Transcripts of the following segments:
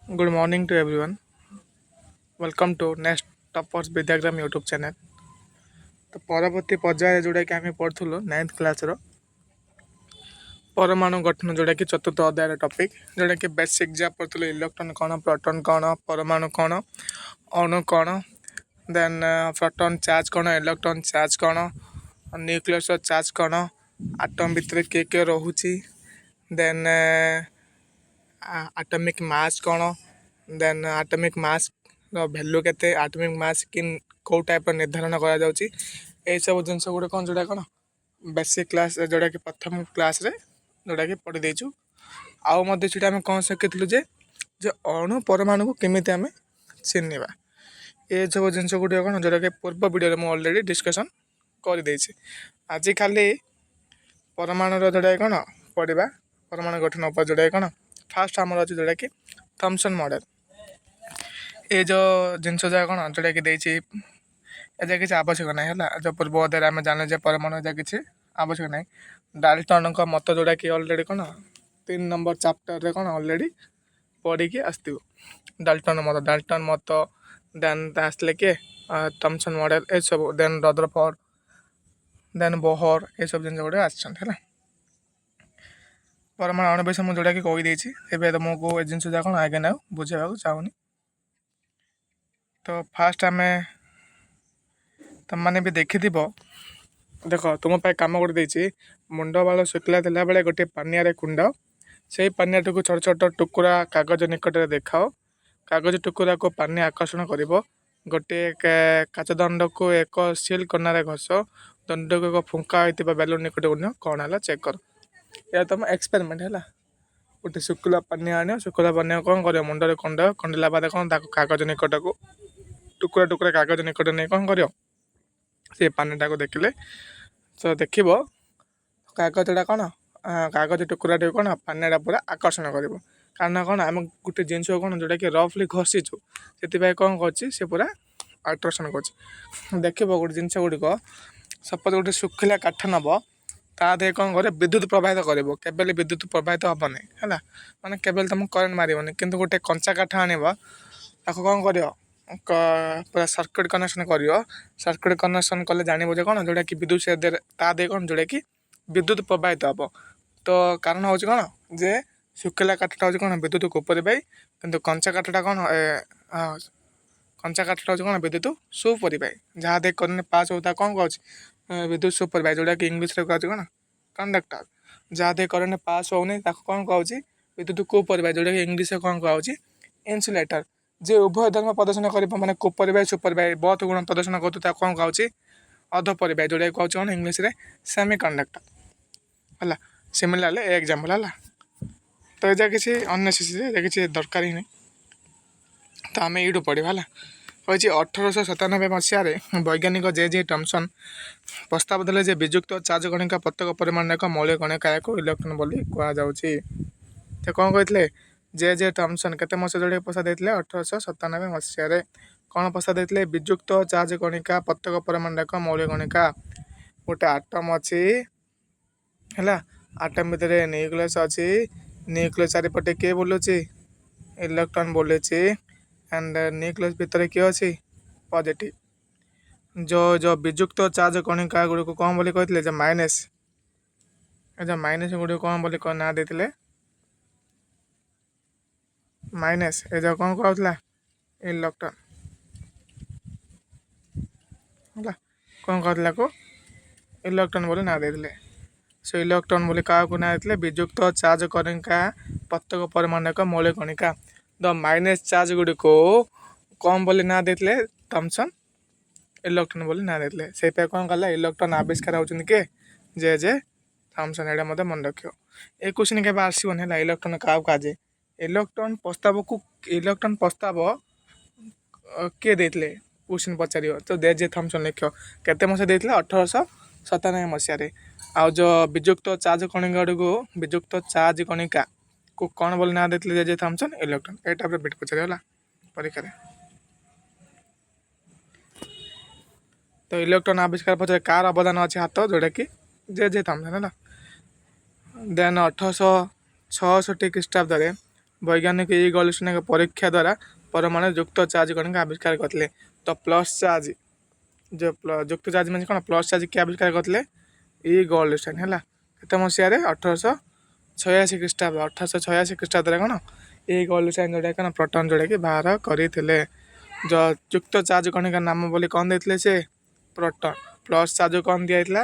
Good morning to everyone. Welcome to Next Toppers Vidyagram YouTube channel. ତ ପରବର୍ତ୍ତୀ ପର୍ଯ୍ୟାୟରେ ଯେଉଁଟାକି ଆମେ ପଢ଼ୁଥିଲୁ 9th କ୍ଲାସ୍ର ପରମାଣୁ ଗଠନ ଯେଉଁଟାକି ଚତୁର୍ଥ ଅଧ୍ୟାୟର ଟପିକ୍ ଯେଉଁଟାକି ବେସିକ୍ ଯାହା ପଢ଼ୁଥିଲୁ ଇଲେକ୍ଟ୍ରନ୍ କ'ଣ ପ୍ରୋଟନ୍ କ'ଣ ପରମାଣୁ କ'ଣ ଅଣୁ କ'ଣ ଦେନ୍ ପ୍ରୋଟନ୍ ଚାର୍ଜ କ'ଣ ଇଲେକ୍ଟ୍ରନ୍ ଚାର୍ଜ କ'ଣ ନ୍ୟୁକ୍ଲିୟସ୍ର ଚାର୍ଜ କ'ଣ ଆଟମ୍ ଭିତରେ କିଏ ରହୁଛି ଦେନ୍ ଆଟମିକ୍ ମାସ୍ କ'ଣ ଦେନ୍ ଆଟମିକ୍ ମାସ୍ର ଭ୍ୟାଲୁ କେତେ ଆଟମିକ୍ ମାସ୍ କେଉଁ ଟାଇପ୍ର ନିର୍ଦ୍ଧାରଣ କରାଯାଉଛି ଏହିସବୁ ଜିନିଷ ଗୁଡ଼ିକ କ'ଣ ଯେଉଁଟା କ'ଣ ବେସିକ୍ କ୍ଲାସ୍ ଯେଉଁଟାକି ପ୍ରଥମ କ୍ଲାସ୍ରେ ଯେଉଁଟାକି ପଢ଼ି ଦେଇଛୁ। ଆଉ ମଧ୍ୟ ସେଇଟା ଆମେ କ'ଣ ଶିଖିଥିଲୁ ଯେ ଅଣୁ ପରମାଣୁକୁ କେମିତି ଆମେ ଚିହ୍ନିବା ଏସବୁ ଜିନିଷ ଗୁଡ଼ିକ କ'ଣ ଯେଉଁଟାକି ପୂର୍ବ ଭିଡ଼ିଓରେ ମୁଁ ଅଲରେଡ଼ି ଡିସ୍କସନ୍ କରିଦେଇଛି। ଆଜି ଖାଲି ପରମାଣୁର ଯେଉଁଟାକି କ'ଣ ପଢ଼ିବା ପରମାଣୁ ଗଠନ ଉପରେ ଯେଉଁଟାକି କ'ଣ ଫାର୍ଷ୍ଟ ଆମର ଅଛି ଯେଉଁଟାକି ଥମ୍ପସନ୍ ମଡ଼େଲ୍। ଏ ଯେଉଁ ଜିନିଷ ଯାକ କ'ଣ ଯେଉଁଟାକି ଦେଇଛି ଏଯାକ କିଛି ଆବଶ୍ୟକ ନାହିଁ ହେଲା। ଯେଉଁ ପୂର୍ବ ଅଧ୍ୟାୟରେ ଆମେ ଜାଣିଲେ ଯେ ପରମାଣୁ ଏଯାକ କିଛି ଆବଶ୍ୟକ ନାହିଁ। ଡାଲ୍ଟନ୍ଙ୍କ ମତ ଯେଉଁଟାକି ଅଲରେଡ଼ି କ'ଣ 3 ନମ୍ବର ଚାପ୍ଟରରେ କ'ଣ ଅଲରେଡ଼ି ପଢ଼ିକି ଆସିଥିବ। ଡାଲ୍ଟନ୍ ମତ ଦେନ୍ ଆସିଲେ କିଏ ଥମ୍ପସନ୍ ମଡ଼େଲ୍ ଏସବୁ ଦେନ୍ ରଦରଫୋର୍ଡ ଦେନ୍ ବୋହର ଏସବୁ ଜିନିଷ ଗୁଡ଼ିକ ଆସିଛନ୍ତି ହେଲା। ପରମାଣୁ ଅଣୁ ବିଷୟ ମୁଁ ଯେଉଁଟାକି କହିଦେଇଛି ଏବେ ତୁମକୁ ଏ ଜିନିଷ ଯାକ କ'ଣ ଆଗେ ଆଉ ବୁଝେଇବାକୁ ଚାହୁଁନି। ତ ଫାର୍ଷ୍ଟ ଆମେ ତୁମମାନେ ବି ଦେଖିଥିବ ଦେଖ ତୁମ ପାଇଁ କାମ ଗୋଟେ ଦେଇଛି ମୁଣ୍ଡ ବାଳ ଶୁଖିଲା ଥିଲାବେଳେ ଗୋଟିଏ ପାନିଆରେ କୁଣ୍ଡ ସେଇ ପାନିଆଟିକୁ ଛୋଟ ଛୋଟ ଟୁକୁରା କାଗଜ ନିକଟରେ ଦେଖାଅ। କାଗଜ ଟୁକୁରାକୁ ପାନି ଆକର୍ଷଣ କରିବ। ଗୋଟିଏ କାଚଦଣ୍ଡକୁ ଏକ ସିଲ୍ କନାରେ ଘଷ ଦଣ୍ଡକୁ ଏକ ଫୁଙ୍କା ହୋଇଥିବା ବେଲୁନ୍ ନିକଟକୁ ନିଅ କ'ଣ ହେଲା ଚେକ୍ କର। ଏହା ତୁମ ଏକ୍ସପେରିମେଣ୍ଟ ହେଲା। ଗୋଟେ ଶୁଖିଲା ପାନିଆ ଆଣିବ ଶୁଖିଲା ପାନିଆ କ'ଣ କରିବ ମୁଣ୍ଡରେ ଖଣ୍ଡିଲା ବାଦେ କ'ଣ ତାକୁ କାଗଜ ନିକଟକୁ ଟୁକୁରା କାଗଜ ନିକଟ ନେଇ କ'ଣ କରିବ ସେ ପାନିଟାକୁ ଦେଖିଲେ ତ ଦେଖିବ କାଗଜଟା କ'ଣ କାଗଜ ଟୁକୁରାଟିକୁ କ'ଣ ପାନିଟା ପୁରା ଆକର୍ଷଣ କରିବ। କାରଣ କ'ଣ ଆମେ ଗୋଟେ ଜିନିଷ କ'ଣ ଯେଉଁଟାକି ରଫ୍ଲି ଘଷିଛୁ ସେଥିପାଇଁ କ'ଣ କରୁଛି ସେ ପୁରା ଆକର୍ଷଣ କରୁଛି। ଦେଖିବ ଗୋଟେ ଜିନିଷ ଗୁଡ଼ିକ ସପୋଜ୍ ଗୋଟେ ଶୁଖିଲା କାଠ ନେବ ତା ଦେହରେ କ'ଣ କରିବ ବିଦ୍ୟୁତ ପ୍ରବାହିତ କରିବ କେବେ ବିଦ୍ୟୁତ ପ୍ରବାହିତ ହେବନି ହେଲା ମାନେ କେବେ ତୁମକୁ କରେଣ୍ଟ ମାରିବନି। କିନ୍ତୁ ଗୋଟେ କଞ୍ଚା କାଠ ଆଣିବ ତାକୁ କ'ଣ କରିବ ପୁରା ସର୍କିଟ୍ କନେକ୍ସନ୍ କରିବ। ସର୍କିଟ୍ କନେକ୍ସନ୍ କଲେ ଜାଣିବ ଯେ କ'ଣ ଯେଉଁଟାକି ବିଦ୍ୟୁତ ସେ ଦେହରେ ତା ଦେହରେ କ'ଣ ଯେଉଁଟାକି ବିଦ୍ୟୁତ ପ୍ରବାହିତ ହେବ। ତ କାରଣ ହେଉଛି କ'ଣ ଯେ ଶୁଖିଲା କାଠଟା ହେଉଛି କ'ଣ ବିଦ୍ୟୁତକୁ ଉପରେ ପାଇ କିନ୍ତୁ କଞ୍ଚା କାଠଟା କ'ଣ ହେଉଛି କ'ଣ ବିଦ୍ୟୁତ ସୁପରି ପାଇ ଯାହା ଦେହ କରେଣ୍ଟ ପାସ୍ ହେଉ ତା କ'ଣ କହୁଛି ବିଦ୍ୟୁତ ସୁପରି ପାଇ ଯେଉଁଟାକି ଇଂଲିଶରେ କହୁଛି କ'ଣ କଣ୍ଡକ୍ଟର। ଯାହା ଦେହ କରେଣ୍ଟ ପାସ୍ ହେଉନି ତାକୁ କ'ଣ କହୁଛି ବିଦ୍ୟୁତ କୁପରିବାହୀ ଯେଉଁଟାକି ଇଂଲିଶରେ କ'ଣ କୁହାଯାଉଛି ଇନ୍ସୁଲେଟର। ଯେ ଉଭୟ ଧର୍ମ ପ୍ରଦର୍ଶନ କରିବ ମାନେ କୁପରିବାହୀ ସୁପରିବାହୀ ବହୁତ ଗୁଣ ପ୍ରଦର୍ଶନ କରୁଛୁ ତାକୁ କ'ଣ କହୁଛି ଅର୍ଦ୍ଧପରିବାହୀ ଯେଉଁଟାକି କହୁଛି କ'ଣ ଇଂଲିଶରେ ସେମି କଣ୍ଡକ୍ଟର ହେଲା। ସିମିଲାରଲି ଏ ଏକ୍ଜାମ୍ପଲ୍ ହେଲା। ତ ଏ ଯାକ କିଛି ଅନ୍ନେସେସରି ଏ କିଛି ଦରକାର ହିଁ ନାହିଁ। ତ ଆମେ ଏଇଠୁ ପଢ଼ିବା ହେଲା। କହିଛି 1897 ମସିହାରେ ବୈଜ୍ଞାନିକ ଜେ ଥମ୍ପସନ୍ ପ୍ରସ୍ତାବ ଦେଲେ ଯେ ବିଯୁକ୍ତ ଚାର୍ଜ କଣିକା ପ୍ରତ୍ୟେକ ପରିମାଣର ଏକ ମୌଳିକ କଣିକା ଏହାକୁ ଇଲେକ୍ଟ୍ରନ୍ ବୋଲି କୁହାଯାଉଛି। ସେ କ'ଣ କହିଥିଲେ ଜେ ଥମ୍ପସନ୍ କେତେ ମସିହା ଯୋଉଟାକି ପ୍ରସ୍ତାବ ଦେଇଥିଲେ 1897 ମସିହାରେ କ'ଣ ପ୍ରସ୍ତାବ ଦେଇଥିଲେ ବିଯୁକ୍ତ ଚାର୍ଜ କଣିକା ପ୍ରତ୍ୟେକ ପରିମାଣର ଏକ ମୌଳିକ କଣିକା। ଗୋଟେ ଆଟମ୍ ଅଛି ହେଲା ଆଟମ୍ ଭିତରେ ନ୍ୟୁକ୍ଲିୟସ୍ ଅଛି ନ୍ୟୁକ୍ଲିୟସ୍ ଚାରିପଟେ କିଏ ବୁଲୁଛି ଇଲେକ୍ଟ୍ରନ୍ ବୁଲୁଛି ଆଣ୍ଡ ନ୍ୟୁକ୍ଲିୟସ୍ ଭିତରେ କିଏ ଅଛି ପଜିଟିଭ୍। ଯେଉଁ ବିଯୁକ୍ତ ଚାର୍ଜ କଣିକା ଗୁଡ଼ିକୁ କ'ଣ ବୋଲି କହିଥିଲେ ଯେ ମାଇନସ୍ ଏ ଯେଉଁ ମାଇନସ୍ ଗୁଡ଼ିକୁ କ'ଣ ବୋଲି ନାଁ ଦେଇଥିଲେ ମାଇନସ୍ ଏ ଯେଉଁ କ'ଣ କୁହାଯାଉଥିଲା ଇଲେକ୍ଟ୍ରନ୍ ହେଲା କ'ଣ କୁହାଯାଉଥିଲା କୁ ଇଲେକ୍ଟ୍ରନ୍ ବୋଲି ନାଁ ଦେଇଥିଲେ। ସେ ଇଲେକ୍ଟ୍ରନ୍ ବୋଲି କାହାକୁ ନାଁ ଦେଇଥିଲେ ବିଯୁକ୍ତ ଚାର୍ଜ କଣିକା ପ୍ରତ୍ୟେକ ପରିମାଣର ଏକ ମୌଳିକ କଣିକା। ଦ ମାଇନସ୍ ଚାର୍ଜ ଗୁଡ଼ିକୁ କ'ଣ ବୋଲି ନାଁ ଦେଇଥିଲେ ଥମ୍ପସନ୍ ଇଲେକ୍ଟ୍ରନ୍ ବୋଲି ନାଁ ଦେଇଥିଲେ। ସେଇଥିପାଇଁ କ'ଣ କଲା ଇଲେକ୍ଟ୍ରନ୍ ଆବିଷ୍କାର ହେଉଛନ୍ତି କିଏ ଜେ ଥମ୍ପସନ୍। ଏଇଟା ମଧ୍ୟ ମନେ ରଖିବ। ଏ କ୍ୱେଶ୍ଚିନ୍ କେବେ ଆସିବନି ହେଲା ଇଲେକ୍ଟ୍ରନ୍ କାହାକୁ କୁହାଯାଏ। ଇଲେକ୍ଟ୍ରନ୍ ପ୍ରସ୍ତାବ କିଏ ଦେଇଥିଲେ କ୍ୱେଶ୍ଚିନ୍ ପଚାରିବ ତ ଜେ ଥମ୍ପସନ୍ ଲେଖିବ କେତେ ମସିହା ଦେଇଥିଲେ 1897 ମସିହାରେ। ଆଉ ଯେଉଁ ବିଯୁକ୍ତ ଚାର୍ଜ କଣିକା ଗୁଡ଼ିକୁ ବିଯୁକ୍ତ ଚାର୍ଜ କଣିକାକୁ କ'ଣ ବୋଲି ନାଁ ଦେଇଥିଲେ ଜେ ଥମ୍ପସନ୍ ଇଲେକ୍ଟ୍ରନ୍। ଏଇ ଟାଇପ୍ର ବିଟ୍ ପଚାରିବ ହେଲା ପରୀକ୍ଷାରେ। ତ ଇଲେକ୍ଟ୍ରନ୍ ଆବିଷ୍କାର ପଛରେ କାହାର ଅବଦାନ ଅଛି ହାତ ଯେଉଁଟାକି ଜେ ଥମ୍ପସନ୍ ହେଲା। ଦେନ୍ 1866 ଖ୍ରୀଷ୍ଟାବ୍ଦରେ ବୈଜ୍ଞାନିକ ଏଇ ଗବେଷଣା ପରୀକ୍ଷା ଦ୍ୱାରା ପରମାଣୁ ଯୁକ୍ତ ଚାର୍ଜ କଣିକା ଆବିଷ୍କାର କରିଥିଲେ। ତ ପ୍ଲସ୍ ଚାର୍ଜ ଯୁକ୍ତ ଚାର୍ଜ ମାନେ କ'ଣ ପ୍ଲସ୍ ଚାର୍ଜ କିଏ ଆବିଷ୍କାର କରିଥିଲେ ଇ ଗୋଲ୍ଡଷ୍ଟେନ୍ ହେଲା। କେତେ ମସିହାରେ 1886 ଖ୍ରୀଷ୍ଟାବ୍ଦ 1886 ଖ୍ରୀଷ୍ଟାବ୍ଦରେ କ'ଣ ଏଇ ଗୋଲ୍ଡଷ୍ଟେନ୍ ଯେଉଁଟା କ'ଣ ପ୍ରୋଟନ୍ ଯେଉଁଟାକି ବାହାର କରିଥିଲେ। ଯୁକ୍ତ ଚାର୍ଜ କଣିକା ନାମ ବୋଲି କ'ଣ ଦେଇଥିଲେ ସେ ପ୍ରୋଟନ୍। ପ୍ଲସ୍ ଚାର୍ଜ କ'ଣ ଦିଆଯାଇଥିଲା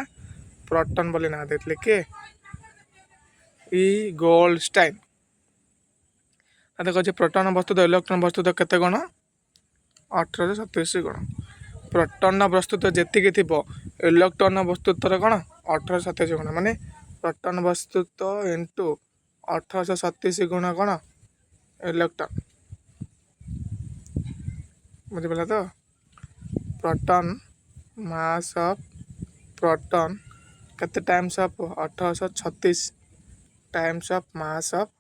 ପ୍ରୋଟନ୍ ବୋଲି ନାଁ ଦେଇଥିଲେ କିଏ ଇ ଗୋଲ୍ଡଷ୍ଟେନ୍। ଦେଖ ପ୍ରୋଟନ୍ ବସ୍ତୁତ ଇଲେକ୍ଟ୍ରନ୍ ବସ୍ତୁତ କେତେ ଗୁଣ 1837 ଗୁଣ। ପ୍ରୋଟନ୍ର ବସ୍ତୁତ ଯେତିକି ଥିବ ଇଲେକ୍ଟ୍ରନ୍ ବସ୍ତୁତର କ'ଣ 1837 ଗୁଣ ମାନେ ପ୍ରୋଟନ୍ ବସ୍ତୁତ ଇଣ୍ଟୁ 1837 ଗୁଣ କ'ଣ ଇଲେକ୍ଟ୍ରନ୍। ବୁଝିପାରିଲ ତ। ପ୍ରୋଟନ୍ ମାସ୍ ଅଫ୍ ପ୍ରୋଟନ୍ କେତେ Times of 1836 Times of mass of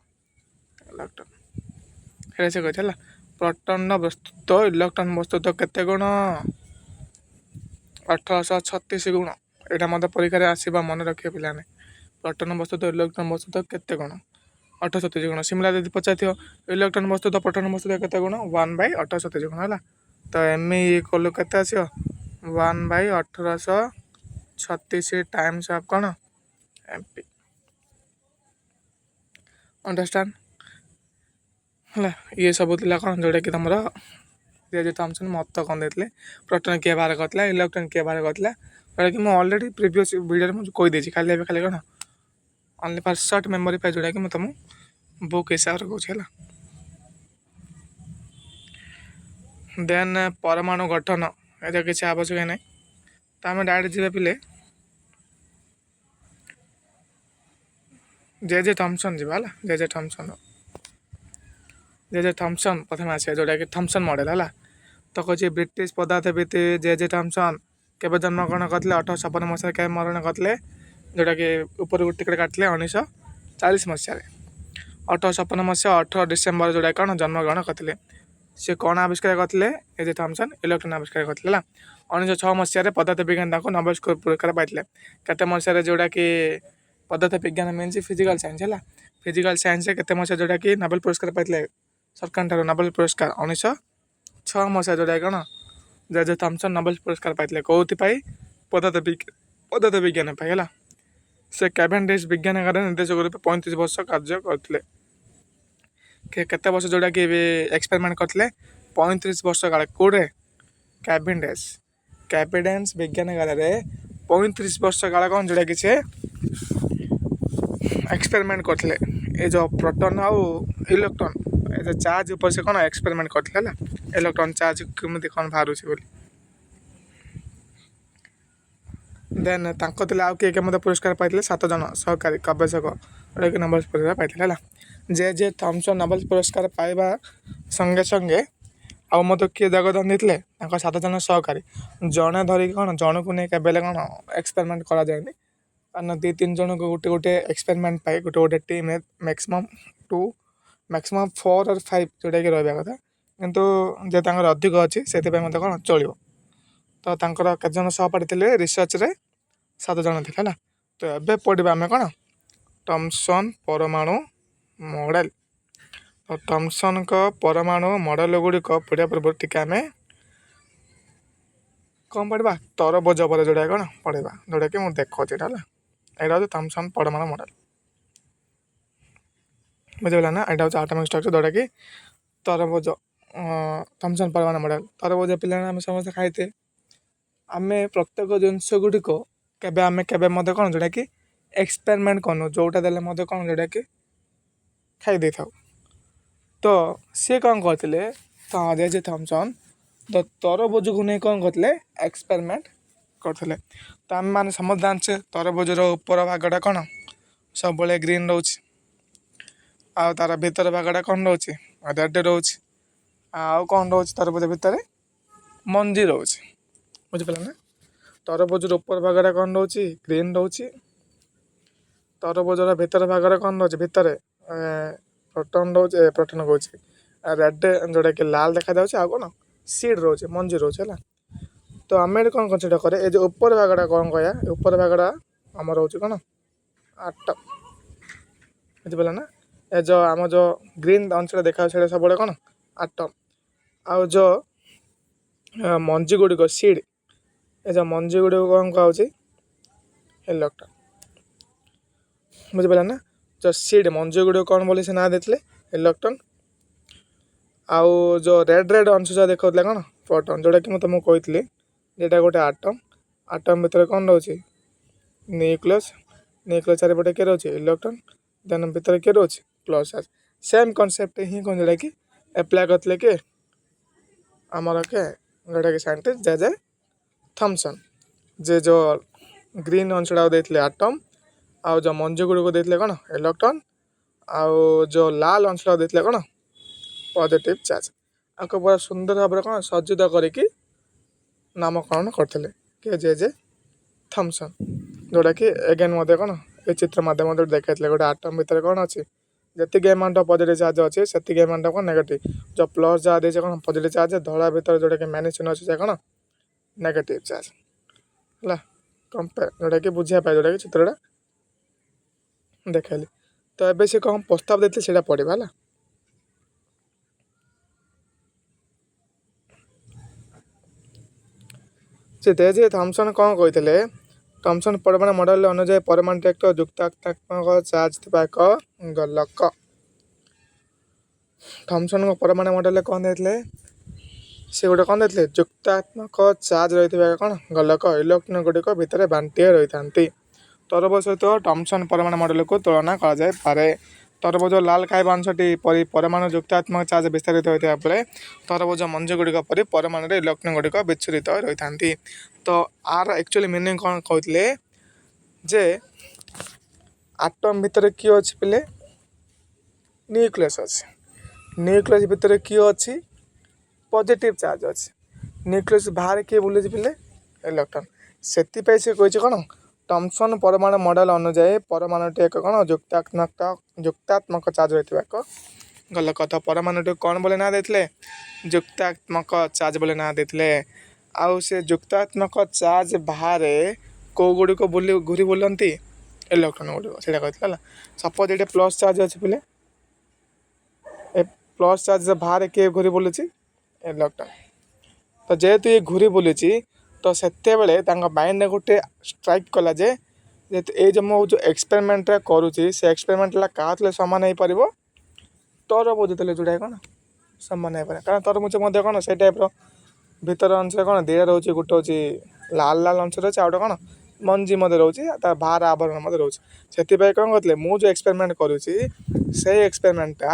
electron ହେଲା ସେ କହିଛି ହେଲା। ପ୍ରୋଟନ୍ର ବସ୍ତୁତ ଇଲେକ୍ଟ୍ରନ୍ ବସ୍ତୁତ କେତେ ଗୁଣ 1836 ଗୁଣ। ଏଇଟା ମଧ୍ୟ ପରୀକ୍ଷାରେ ଆସିବା ମନେ ରଖିବା ପିଲାମାନେ। ପ୍ରୋଟନ୍ ବସ୍ତୁତ ଇଲେକ୍ଟ୍ରନ୍ ବସ୍ତୁତ କେତେ ଗୁଣ 1837 ଗୁଣ। ସିମିଲାର ଯଦି ପଚାରିଥିବ ଇଲେକ୍ଟ୍ରନ୍ ବସ୍ତୁତ ପ୍ରୋଟନ୍ ବସ୍ତୁତ କେତେ ଗୁଣ 1/1837 ଗୁଣ ହେଲା। ତ ଏମି ଇକ୍ୱାଲ୍ କେତେ ଆସିବ 1/1836 ଟାଇମ୍ସ ଅଫ୍ କ'ଣ ଏମ୍ପି। ଅଣ୍ଡରଷ୍ଟାଣ୍ଡ ହେଲା। ଇଏ ସବୁ ଥିଲା କ'ଣ ଯେଉଁଟାକି ତୁମର ଜେ ଥମ୍ପସନ୍ ମତ କ'ଣ ଦେଇଥିଲେ ପ୍ରୋଟନ୍ କିଏ ବାହାର କରିଥିଲା ଇଲେକ୍ଟ୍ରନ୍ କିଏ ବାହାର କରିଥିଲା ଯେଉଁଟାକି ମୁଁ ଅଲରେଡ଼ି ପ୍ରିଭିୟସ୍ ଭିଡ଼ିଓରେ ମୁଁ କହିଦେଇଛି। ଖାଲି ଏବେ ଖାଲି କ'ଣ ଅନଲି ଫର୍ ସର୍ଟ ମେମୋରି ପାଇଁ ଯେଉଁଟାକି ମୁଁ ତୁମକୁ ବୁକ୍ ହିସାବରେ କହୁଛି ହେଲା। ଦେନ୍ ପରମାଣୁ ଗଠନ ଏଟା କିଛି ଆବଶ୍ୟକ ନାହିଁ। ତ ଆମେ ଡାଇରେକ୍ଟ ଯିବା ପିଲେ ଜେ ଥମ୍ପସନ୍ ଯିବା ହେଲା। ଜେ ଥମ୍ପସନ୍ ପ୍ରଥମେ ଆସିବା ଯେଉଁଟାକି ଥମ୍ପସନ୍ ମଡ଼େଲ୍ ହେଲା। ତ କହୁଛି ବ୍ରିଟିଶ ପଦାର୍ଥବିତ୍ ଜେ ଥମ୍ପସନ୍ କେବେ ଜନ୍ମଗ୍ରହଣ କରିଥିଲେ 1856 ମସିହାରେ କେବେ ମରଣ କରିଥିଲେ ଯେଉଁଟାକି ଉପରକୁ ଟିକେଟ୍ କାଟିଥିଲେ 1940 ମସିହାରେ। 1856 ମସିହା 18 ଡିସେମ୍ବର ଯେଉଁଟା କ'ଣ ଜନ୍ମଗ୍ରହଣ କରିଥିଲେ। ସେ କ'ଣ ଆବିଷ୍କାର କରିଥିଲେ ଜେ ଥମ୍ପସନ୍ ଇଲେକ୍ଟ୍ରନ୍ ଆବିଷ୍କାର କରିଥିଲେ ହେଲା। 1906 ମସିହାରେ ପଦାର୍ଥ ବିଜ୍ଞାନ ତାଙ୍କୁ ନୋବେଲ୍ ପୁରସ୍କାର ପାଇଥିଲେ। କେତେ ମସିହାରେ ଯେଉଁଟାକି ପଦାର୍ଥ ବିଜ୍ଞାନ ମିନ୍ସ ଫିଜିକାଲ୍ ସାଇନ୍ସ ହେଲା। ଫିଜିକାଲ୍ ସାଇନ୍ସରେ କେତେ ମସିହା ଯେଉଁଟାକି ନୋବେଲ୍ ପୁରସ୍କାର ପାଇଥିଲେ ସରକାରଙ୍କ ଠାରୁ ନୋବେଲ୍ ପୁରସ୍କାର 1906 ମସିହା ଯେଉଁଟା କ'ଣ ଜେ ଥମ୍ପସନ୍ ନୋବେଲ୍ ପୁରସ୍କାର ପାଇଥିଲେ କେଉଁଥିପାଇଁ ପଦାର୍ଥ ବିଜ୍ଞାନ ପାଇଁ ହେଲା। ସେ କ୍ୟାଭେଣ୍ଡିସ୍ ବିଜ୍ଞାନାଗାରରେ ନିର୍ଦ୍ଦେଶକ ରୂପେ 35 ବର୍ଷ କାର୍ଯ୍ୟ କରିଥିଲେ। କେତେ ବର୍ଷ ଯେଉଁଟାକି ଏକ୍ସପେରିମେଣ୍ଟ କରିଥିଲେ 35 ବର୍ଷ କାଳ କେଉଁଠି କ୍ୟାଭେଣ୍ଡିସ୍ ବିଜ୍ଞାନାଗାରରେ 35 ବର୍ଷ କାଳ କ'ଣ ଯେଉଁଟାକି ସେ ଏକ୍ସପେରିମେଣ୍ଟ କରିଥିଲେ। ଏ ଯେଉଁ ପ୍ରୋଟନ୍ ଆଉ ଇଲେକ୍ଟ୍ରନ୍ ଏ ଯେଉଁ ଚାର୍ଜ ଉପରେ ସେ କ'ଣ ଏକ୍ସପେରିମେଣ୍ଟ କରିଥିଲେ ହେଲା। ଇଲେକ୍ଟ୍ରନ୍ ଚାର୍ଜ କେମିତି କ'ଣ ବାହାରୁଛି ବୋଲି। ଦେନ୍ ତାଙ୍କ ଥିଲେ ଆଉ କିଏ ମଧ୍ୟ ପୁରସ୍କାର ପାଇଥିଲେ 7 ଜଣ ସହକାରୀ ଗବେଷକ ଯେଉଁଟାକି ନୋବେଲ୍ ପୁରସ୍କାର ପାଇଥିଲେ ହେଲା। ଜେ ଥମ୍ପସନ୍ ନୋବେଲ୍ ପୁରସ୍କାର ପାଇବା ସଙ୍ଗେ ସଙ୍ଗେ ଆଉ ମଧ୍ୟ କିଏ ଯୋଗଦାନ ଦେଇଥିଲେ ତାଙ୍କ 7 ଜଣ ସହକାରୀ। ଜଣେ ଧରିକି କ'ଣ ଜଣକୁ ନେଇ କେବେ ହେଲେ କ'ଣ ଏକ୍ସପେରିମେଣ୍ଟ କରାଯାଏନି କାରଣ 2-3 ଜଣଙ୍କୁ ଗୋଟେ ଏକ୍ସପେରିମେଣ୍ଟ ପାଇ ଗୋଟେ ଟିମ୍ ମ୍ୟାକ୍ସିମମ୍ 4 or 5 ଯେଉଁଟାକି ରହିବା କଥା କିନ୍ତୁ ଯେ ତାଙ୍କର ଅଧିକ ଅଛି ସେଥିପାଇଁ ମଧ୍ୟ କ'ଣ ଚଳିବ। ତ ତାଙ୍କର କେତେଜଣ ସହପାଠୀ ଥିଲେ ରିସର୍ଚ୍ଚରେ 7 ଜଣ ଥିଲେ ହେଲା। ତ ଏବେ ପଢ଼ିବା ଆମେ କ'ଣ ଥମ୍ପସନ୍ ପରମାଣୁ ମଡ଼େଲ୍। ତ ଥମ୍ପସନ୍ଙ୍କ ପରମାଣୁ ମଡ଼େଲ୍ ଗୁଡ଼ିକ ପଢ଼ିବା ପୂର୍ବରୁ ଟିକେ ଆମେ କ'ଣ ପଢ଼ିବା ତରଭୁଜ ଉପରେ ଯେଉଁଟା କ'ଣ ପଢ଼ିବା ଯେଉଁଟାକି ମୁଁ ଦେଖାଉଛି ଏଇଟା ହେଲା। ଏଇଟା ହେଉଛି ଥମ୍ପସନ୍ ପରମାଣୁ ମଡ଼େଲ୍ ବୁଝିପାରିଲା ନା। ଏଇଟା ହେଉଛି ଆଟମିକ୍ ଷ୍ଟ୍ରକ୍ଚର୍ ଯେଉଁଟାକି ତରଭୁଜ ଥମ୍ପସନ୍ ପରମାଣୁ ମଡ଼େଲ୍। ତରଭୁଜ ପିଲାମାନେ ଆମେ ସମସ୍ତେ ଖାଇତେ ଆମେ ପ୍ରତ୍ୟେକ ଜିନିଷ ଗୁଡ଼ିକ କେବେ ମଧ୍ୟ କ'ଣ ଯେଉଁଟାକି ଏକ୍ସପେରିମେଣ୍ଟ କରୁନୁ ଯେଉଁଟା ଦେଲେ ମଧ୍ୟ କ'ଣ ଯେଉଁଟାକି ଖାଇ ଦେଇଥାଉ। ତ ସିଏ କ'ଣ କରିଥିଲେ ଜେ ଥମ୍ପସନ୍ ତ ତରଭୁଜକୁ ନେଇ କ'ଣ କରିଥିଲେ ଏକ୍ସପେରିମେଣ୍ଟ କରିଥିଲେ। ତ ଆମେମାନେ ସମସ୍ତେ ଜାଣିଛେ ତରଭୁଜର ଉପର ଭାଗଟା କ'ଣ ସବୁବେଳେ ଗ୍ରୀନ୍ ରହୁଛି ଆଉ ତା'ର ଭିତର ଭାଗଟା କ'ଣ ରହୁଛି ରେଡ଼୍ ରହୁଛି ଆଉ କ'ଣ ରହୁଛି ତରଭୁଜ ଭିତରେ ମଞ୍ଜି ରହୁଛି। ବୁଝିପାରିଲ ନା। ତରଭୁଜର ଉପର ଭାଗଟା କ'ଣ ରହୁଛି ଗ୍ରୀନ୍ ରହୁଛି। ତରଭୁଜର ଭିତର ଭାଗରେ କ'ଣ ରହୁଛି ଭିତରେ ପ୍ରୋଟନ୍ ରହୁଛି ପ୍ରୋଟନ୍ କହୁଛି ରେଡ଼୍ ଯେଉଁଟାକି ଲାଲ ଦେଖାଯାଉଛି ଆଉ କ'ଣ ସିଡ଼୍ ରହୁଛି ମଞ୍ଜି ରହୁଛି ହେଲା। ତ ଆମେ ଏଠି କ'ଣ କନସିଡ଼ର କରେ ଏ ଯେଉଁ ଉପର ଭାଗଟା କ'ଣ କହିବା ଉପର ଭାଗଟା ଆମର ରହୁଛି କ'ଣ ଆଟମ୍। ବୁଝିପାରିଲ ନା। ଏ ଯେଉଁ ଆମ ଯେଉଁ ଗ୍ରୀନ୍ ଅଂଶଟା ଦେଖାଯାଉଛି ସେଇଟା ସବୁବେଳେ କ'ଣ ଆଟମ୍। ଆଉ ଯେଉଁ ମଞ୍ଜି ଗୁଡ଼ିକ ସିଡ୍, ଏ ଯେଉଁ ମଞ୍ଜି ଗୁଡ଼ିକ କ'ଣ କୁହାଯାଉଛି ଇଲେକ୍ଟ୍ରନ୍। ବୁଝିପାରିଲେ ନା? ଯେଉଁ ସିଡ୍ ମଞ୍ଜି ଗୁଡ଼ିକ କ'ଣ ବୋଲି ସେ ନାଁ ଦେଇଥିଲେ ଇଲେକ୍ଟ୍ରନ୍। ଆଉ ଯେଉଁ ରେଡ୍ ଅଂଶ ଯାହା ଦେଖାଉଥିଲା କ'ଣ ପ୍ରୋଟନ୍, ଯେଉଁଟାକି ମୁଁ ତୁମକୁ କହିଥିଲି ଯେଟା ଗୋଟେ ଆଟମ୍। ଆଟମ୍ ଭିତରେ କ'ଣ ରହୁଛି ନ୍ୟୁକ୍ଲିୟସ୍। ନ୍ୟୁକ୍ଲିୟସ୍ ଚାରିପଟେ କିଏ ରହୁଛି ଇଲେକ୍ଟ୍ରନ୍। ଦେନ୍ ଭିତରେ କିଏ ରହୁଛି ପ୍ଲସ୍ ଚାର୍ଜ। ସେମ୍ କନସେପ୍ଟ ହିଁ କ'ଣ ଯେଉଁଟାକି ଆପ୍ଲାଏ କରିଥିଲେ କିଏ ଆମର ଯେଉଁଟାକି ସାଇଣ୍ଟିଷ୍ଟ ଜେ ଥମ୍ପସନ୍। ଯେ ଯେଉଁ ଗ୍ରୀନ୍ ଅଂଶଟାକୁ ଦେଇଥିଲେ ଆଟମ୍, ଆଉ ଯେଉଁ ମଞ୍ଜି ଗୁଡ଼ିକୁ ଦେଇଥିଲେ କ'ଣ ଇଲେକ୍ଟ୍ରନ୍, ଆଉ ଯେଉଁ ଲାଲ ଅଂଶଟାକୁ ଦେଇଥିଲେ କ'ଣ ପଜିଟିଭ୍ ଚାର୍ଜ। ଆକୁ ପୁରା ସୁନ୍ଦର ଭାବରେ କ'ଣ ସଜ୍ଜିତ କରିକି ନାମକରଣ କରିଥିଲେ କିଏ ଜେ ଥମ୍ପସନ୍। ଯେଉଁଟାକି ଏଗେନ୍ ମଧ୍ୟ କ'ଣ ଏ ଚିତ୍ର ମାଧ୍ୟମରେ ଦେଖାଇଥିଲେ ଗୋଟେ ଆଟମ୍ ଭିତରେ କ'ଣ ଅଛି ଯେତିକି ଆମାଉଣ୍ଟ ଅଫ୍ ପଜିଟିଭ୍ ଚାର୍ଜ ଅଛି ସେତିକି ଆମାଉଣ୍ଟ କ'ଣ ନେଗେଟିଭ୍। ଯେଉଁ ପ୍ଲସ୍ ଯାହା ଦେଇছে କ'ଣ ପଜିଟିଭ୍ ଚାର୍ଜ, ଧଳା ଭିତରେ ଯେଉଁଟାକି ମ୍ୟାନିଚିନ୍ ଅଛି ସେ କ'ଣ ନେଗେଟିଭ୍ ଚାର୍ଜ ହେଲା। କମ୍ପେୟାର ଯେଉଁଟାକି ବୁଝିବା ପାଇଁ ଯେଉଁଟାକି ଚିତ୍ରଟା ଦେଖାଇଲି। ତ ଏବେ ସେ କ'ଣ ପ୍ରସ୍ତାବ ଦେଇଥିଲେ ସେଇଟା ପଢ଼ିବା ହେଲା। ଯେ ଥମ୍ପସନ୍ କ'ଣ କହିଥିଲେ, ଥମ୍ପସନ୍ ପରମାଣୁ ମଡେଲ ଅନୁଯାୟୀ ପରମାଣୁଟି ଏକ ଯୁକ୍ତାତ୍ମକ ଚାର୍ଜ ଥିବା ଏକ ଗୋଲକ। ଥମ୍ପସନ୍ଙ୍କ ପରମାଣୁ ମଡେଲରେ କ'ଣ ଦେଇଥିଲେ, ସେ ଗୋଟେ କ'ଣ ଦେଇଥିଲେ ଯୁକ୍ତାତ୍ମକ ଚାର୍ଜ ରହିଥିବା କ'ଣ ଗୋଲକ। ଇଲେକ୍ଟ୍ରନ୍ ଗୁଡ଼ିକ ଭିତରେ ବାଣ୍ଟିଏ ରହିଥାନ୍ତି। ତରଭୁଜ ସହିତ ଥମ୍ପସନ୍ ପରମାଣୁ ମଡେଲକୁ ତୁଳନା କରାଯାଇପାରେ। ତରଭୁଜ ଲାଲ ଖାଇବା ଅଂଶଟି ପରି ପରମାଣୁ ଯୁକ୍ତାତ୍ମକ ଚାର୍ଜ ବିସ୍ତାରିତ ହୋଇଥିବା ବେଳେ ତରଭୁଜ ମଞ୍ଜି ଗୁଡ଼ିକ ପରି ପରମାଣୁରେ ଇଲେକ୍ଟ୍ରନ୍ ଗୁଡ଼ିକ ବିଚ୍ଛୁରିତ ରହିଥାନ୍ତି। ତ ଆର ଆକ୍ଚୁଆଲି ମିନିଂ କ'ଣ କହିଥିଲେ ଯେ ଆଟମ୍ ଭିତରେ କିଏ ଅଛି ପିଲେ ନ୍ୟୁକ୍ଲିୟସ୍ ଅଛି। ନ୍ୟୁକ୍ଲିୟସ୍ ଭିତରେ କିଏ ଅଛି ପଜିଟିଭ୍ ଚାର୍ଜ ଅଛି। ନ୍ୟୁକ୍ଲିୟସ୍ ବାହାରେ କିଏ ବୁଲୁଛି ପିଲେ ଇଲେକ୍ଟ୍ରନ୍। ସେଥିପାଇଁ ସେ କହିଛି କ'ଣ ଥମ୍ପସନ୍ ପରମାଣୁ ମଡେଲ ଅନୁଯାୟୀ ପରମାଣୁଟି ଏକ କ'ଣ ଯୁକ୍ତାତ୍ମକ ଚାର୍ଜ ରହିଥିବା ଏକ ଗୋଲକ। ତ ପରମାଣୁଟି କ'ଣ ବୋଲି ନାଁ ଦେଇଥିଲେ ଯୁକ୍ତାତ୍ମକ ଚାର୍ଜ ବୋଲି ନାଁ ଦେଇଥିଲେ। ଆଉ ସେ ଯୁକ୍ତାତ୍ମକ ଚାର୍ଜ ବାହାରେ କେଉଁ ଗୁଡ଼ିକ ଘୁରି ବୁଲନ୍ତି ଇଲେକ୍ଟ୍ରନ୍ ଗୁଡ଼ିକ ସେଇଟା କହିଥିଲେ ହେଲା। ସପୋଜ୍ ଏଇଟା ପ୍ଲସ୍ ଚାର୍ଜ ଅଛି ପିଲେ, ଏ ପ୍ଲସ୍ ଚାର୍ଜ ବାହାରେ କିଏ ଘୁରି ବୁଲୁଛି ଇଲେକ୍ଟ୍ରନ୍। ତ ଯେହେତୁ ଇଏ ଘୁରି ବୁଲୁଛି ତ ସେତେବେଳେ ତାଙ୍କ ମାଇଣ୍ଡରେ ଗୋଟେ ଷ୍ଟ୍ରାଇକ୍ କଲା ଯେ ଏଇ ଯେଉଁ ମୁଁ ଯେଉଁ ଏକ୍ସପେରିମେଣ୍ଟଟା କରୁଛି ସେ ଏକ୍ସପେରିମେଣ୍ଟଟା କାହା ଥିଲେ ସମାନ ହେଇପାରିବ ତରଭୁଜ ଥିଲେ ଯେଉଁଟା କ'ଣ ସମାନ ହେଇପାରିବ। କାରଣ ତରଭୁଜ ମଧ୍ୟ କ'ଣ ସେଇ ଟାଇପ୍ର ଭିତର ଅଂଶରେ କ'ଣ ଦୁଇଟା ରହୁଛି, ଗୋଟେ ହେଉଛି ଲାଲ ଅଂଶରେ ଅଛି, ଆଉ ଗୋଟେ କ'ଣ ମଞ୍ଜି ମଧ୍ୟ ରହୁଛି, ତା ବାହାର ଆବରଣ ମଧ୍ୟ ରହୁଛି। ସେଥିପାଇଁ କ'ଣ କରିଥିଲେ ମୁଁ ଯେଉଁ ଏକ୍ସପେରିମେଣ୍ଟ କରୁଛି ସେଇ ଏକ୍ସପେରିମେଣ୍ଟଟା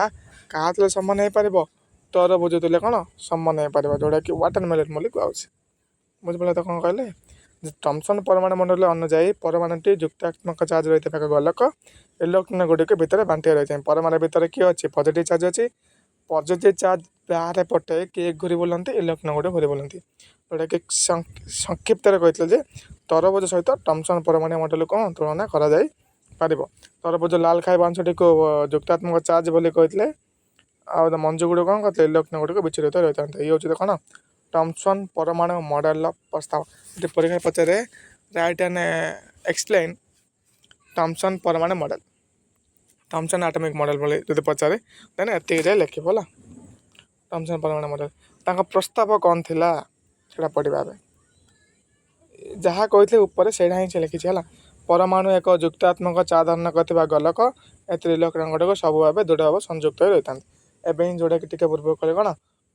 କାହା ଥିଲେ ସମାନ ହେଇପାରିବ ତରଭୁଜ ଥିଲେ କ'ଣ ସମାନ ହେଇପାରିବ, ଯେଉଁଟାକି ୱାଟରମେଲନ୍ ବୋଲି କୁହାଯାଉଛି। ବୁଝିପାରିଲେ ତ କ'ଣ କହିଲେ ଥମ୍ପସନ୍ ପରମାଣୁ ମଣ୍ଡଳ ଅନୁଯାୟୀ ପରମାଣୁଟି ଯୁକ୍ତାତ୍ମକ ଚାର୍ଜ ରହିଥିବା ଏକ ଗୋଲକ। ଇଲେକ୍ଟ୍ରନ୍ ଗୁଡ଼ିକ ଭିତରେ ବାଣ୍ଟିଆ ରହିଥାଏ। ପରମାଣୁ ଭିତରେ କିଏ ଅଛି ପଜିଟିଭ୍ ଚାର୍ଜ ଅଛି। ପଜିଟିଭ୍ ଚାର୍ଜ ବାହାରେ ପଟେ କିଏ ଘୁରି ବୁଲନ୍ତି ଇଲେକ୍ଟ୍ରନ୍ ଗୁଡ଼ିକ ଘୁରି ବୁଲନ୍ତି। ଯେଉଁଟାକି ସଂକ୍ଷିପ୍ତରେ କହିଥିଲେ ଯେ ତରଭୁଜ ସହିତ ଥମ୍ପସନ୍ ପରମାଣୁ ମଣ୍ଡଳକୁ କ'ଣ ତୁଳନା କରାଯାଇପାରିବ। ତରଭୁଜ ଲାଲ ଖାଇବା ଅଂଶଟିକୁ ଯୁକ୍ତାତ୍ମକ ଚାର୍ଜ ବୋଲି କହିଥିଲେ, ଆଉ ମଞ୍ଜି ଗୁଡ଼ିକ କ'ଣ କରିଥିଲେ ଇଲେକ୍ଟ୍ରନ୍ ଗୁଡ଼ିକ ବିଚ୍ଛୁରିତ ରହିଥାନ୍ତି। ଇଏ ହେଉଛି କ'ଣ ଥମ୍ପସନ୍ ପରମାଣୁ ମଡେଲର ପ୍ରସ୍ତାବ। ଯଦି ପରୀକ୍ଷା ପଚାରେ ରାଇଟ୍ ଆଣ୍ଡ ଏକ୍ସପ୍ଲେନ୍ ଥମ୍ପସନ୍ ପରମାଣୁ ମଡେଲ, ଥମ୍ପସନ୍ ଆଟମିକ୍ ମଡେଲ ବୋଲି ଯଦି ପଚାରେ ଦେନ୍ ଏତିକିରେ ଲେଖିବ ହେଲା। ଥମ୍ପସନ୍ ପରମାଣୁ ମଡେଲ ତାଙ୍କ ପ୍ରସ୍ତାବ କ'ଣ ଥିଲା ସେଇଟା ପଢ଼ିବା ଏବେ। ଯାହା କହିଥିଲେ ଉପରେ ସେଇଟା ହିଁ ସେ ଲେଖିଛି ହେଲା। ପରମାଣୁ ଏକ ଯୁକ୍ତାତ୍ମକ ଚାର୍ଜ ଧାରଣ କରୁଥିବା ଗୋଲକ। ଏଥିରେ ଇଲେକ୍ଟ୍ରନ୍ ଗୁଡ଼ିକ ସବୁ ଭାବେ ଦୃଢ଼ ଭାବେ ସଂଯୁକ୍ତ ହୋଇ ରହିଥାନ୍ତି। ଏବେ ହିଁ ଯେଉଁଟାକି ଟିକେ ପୂର୍ବରୁ କହିଲେ କ'ଣ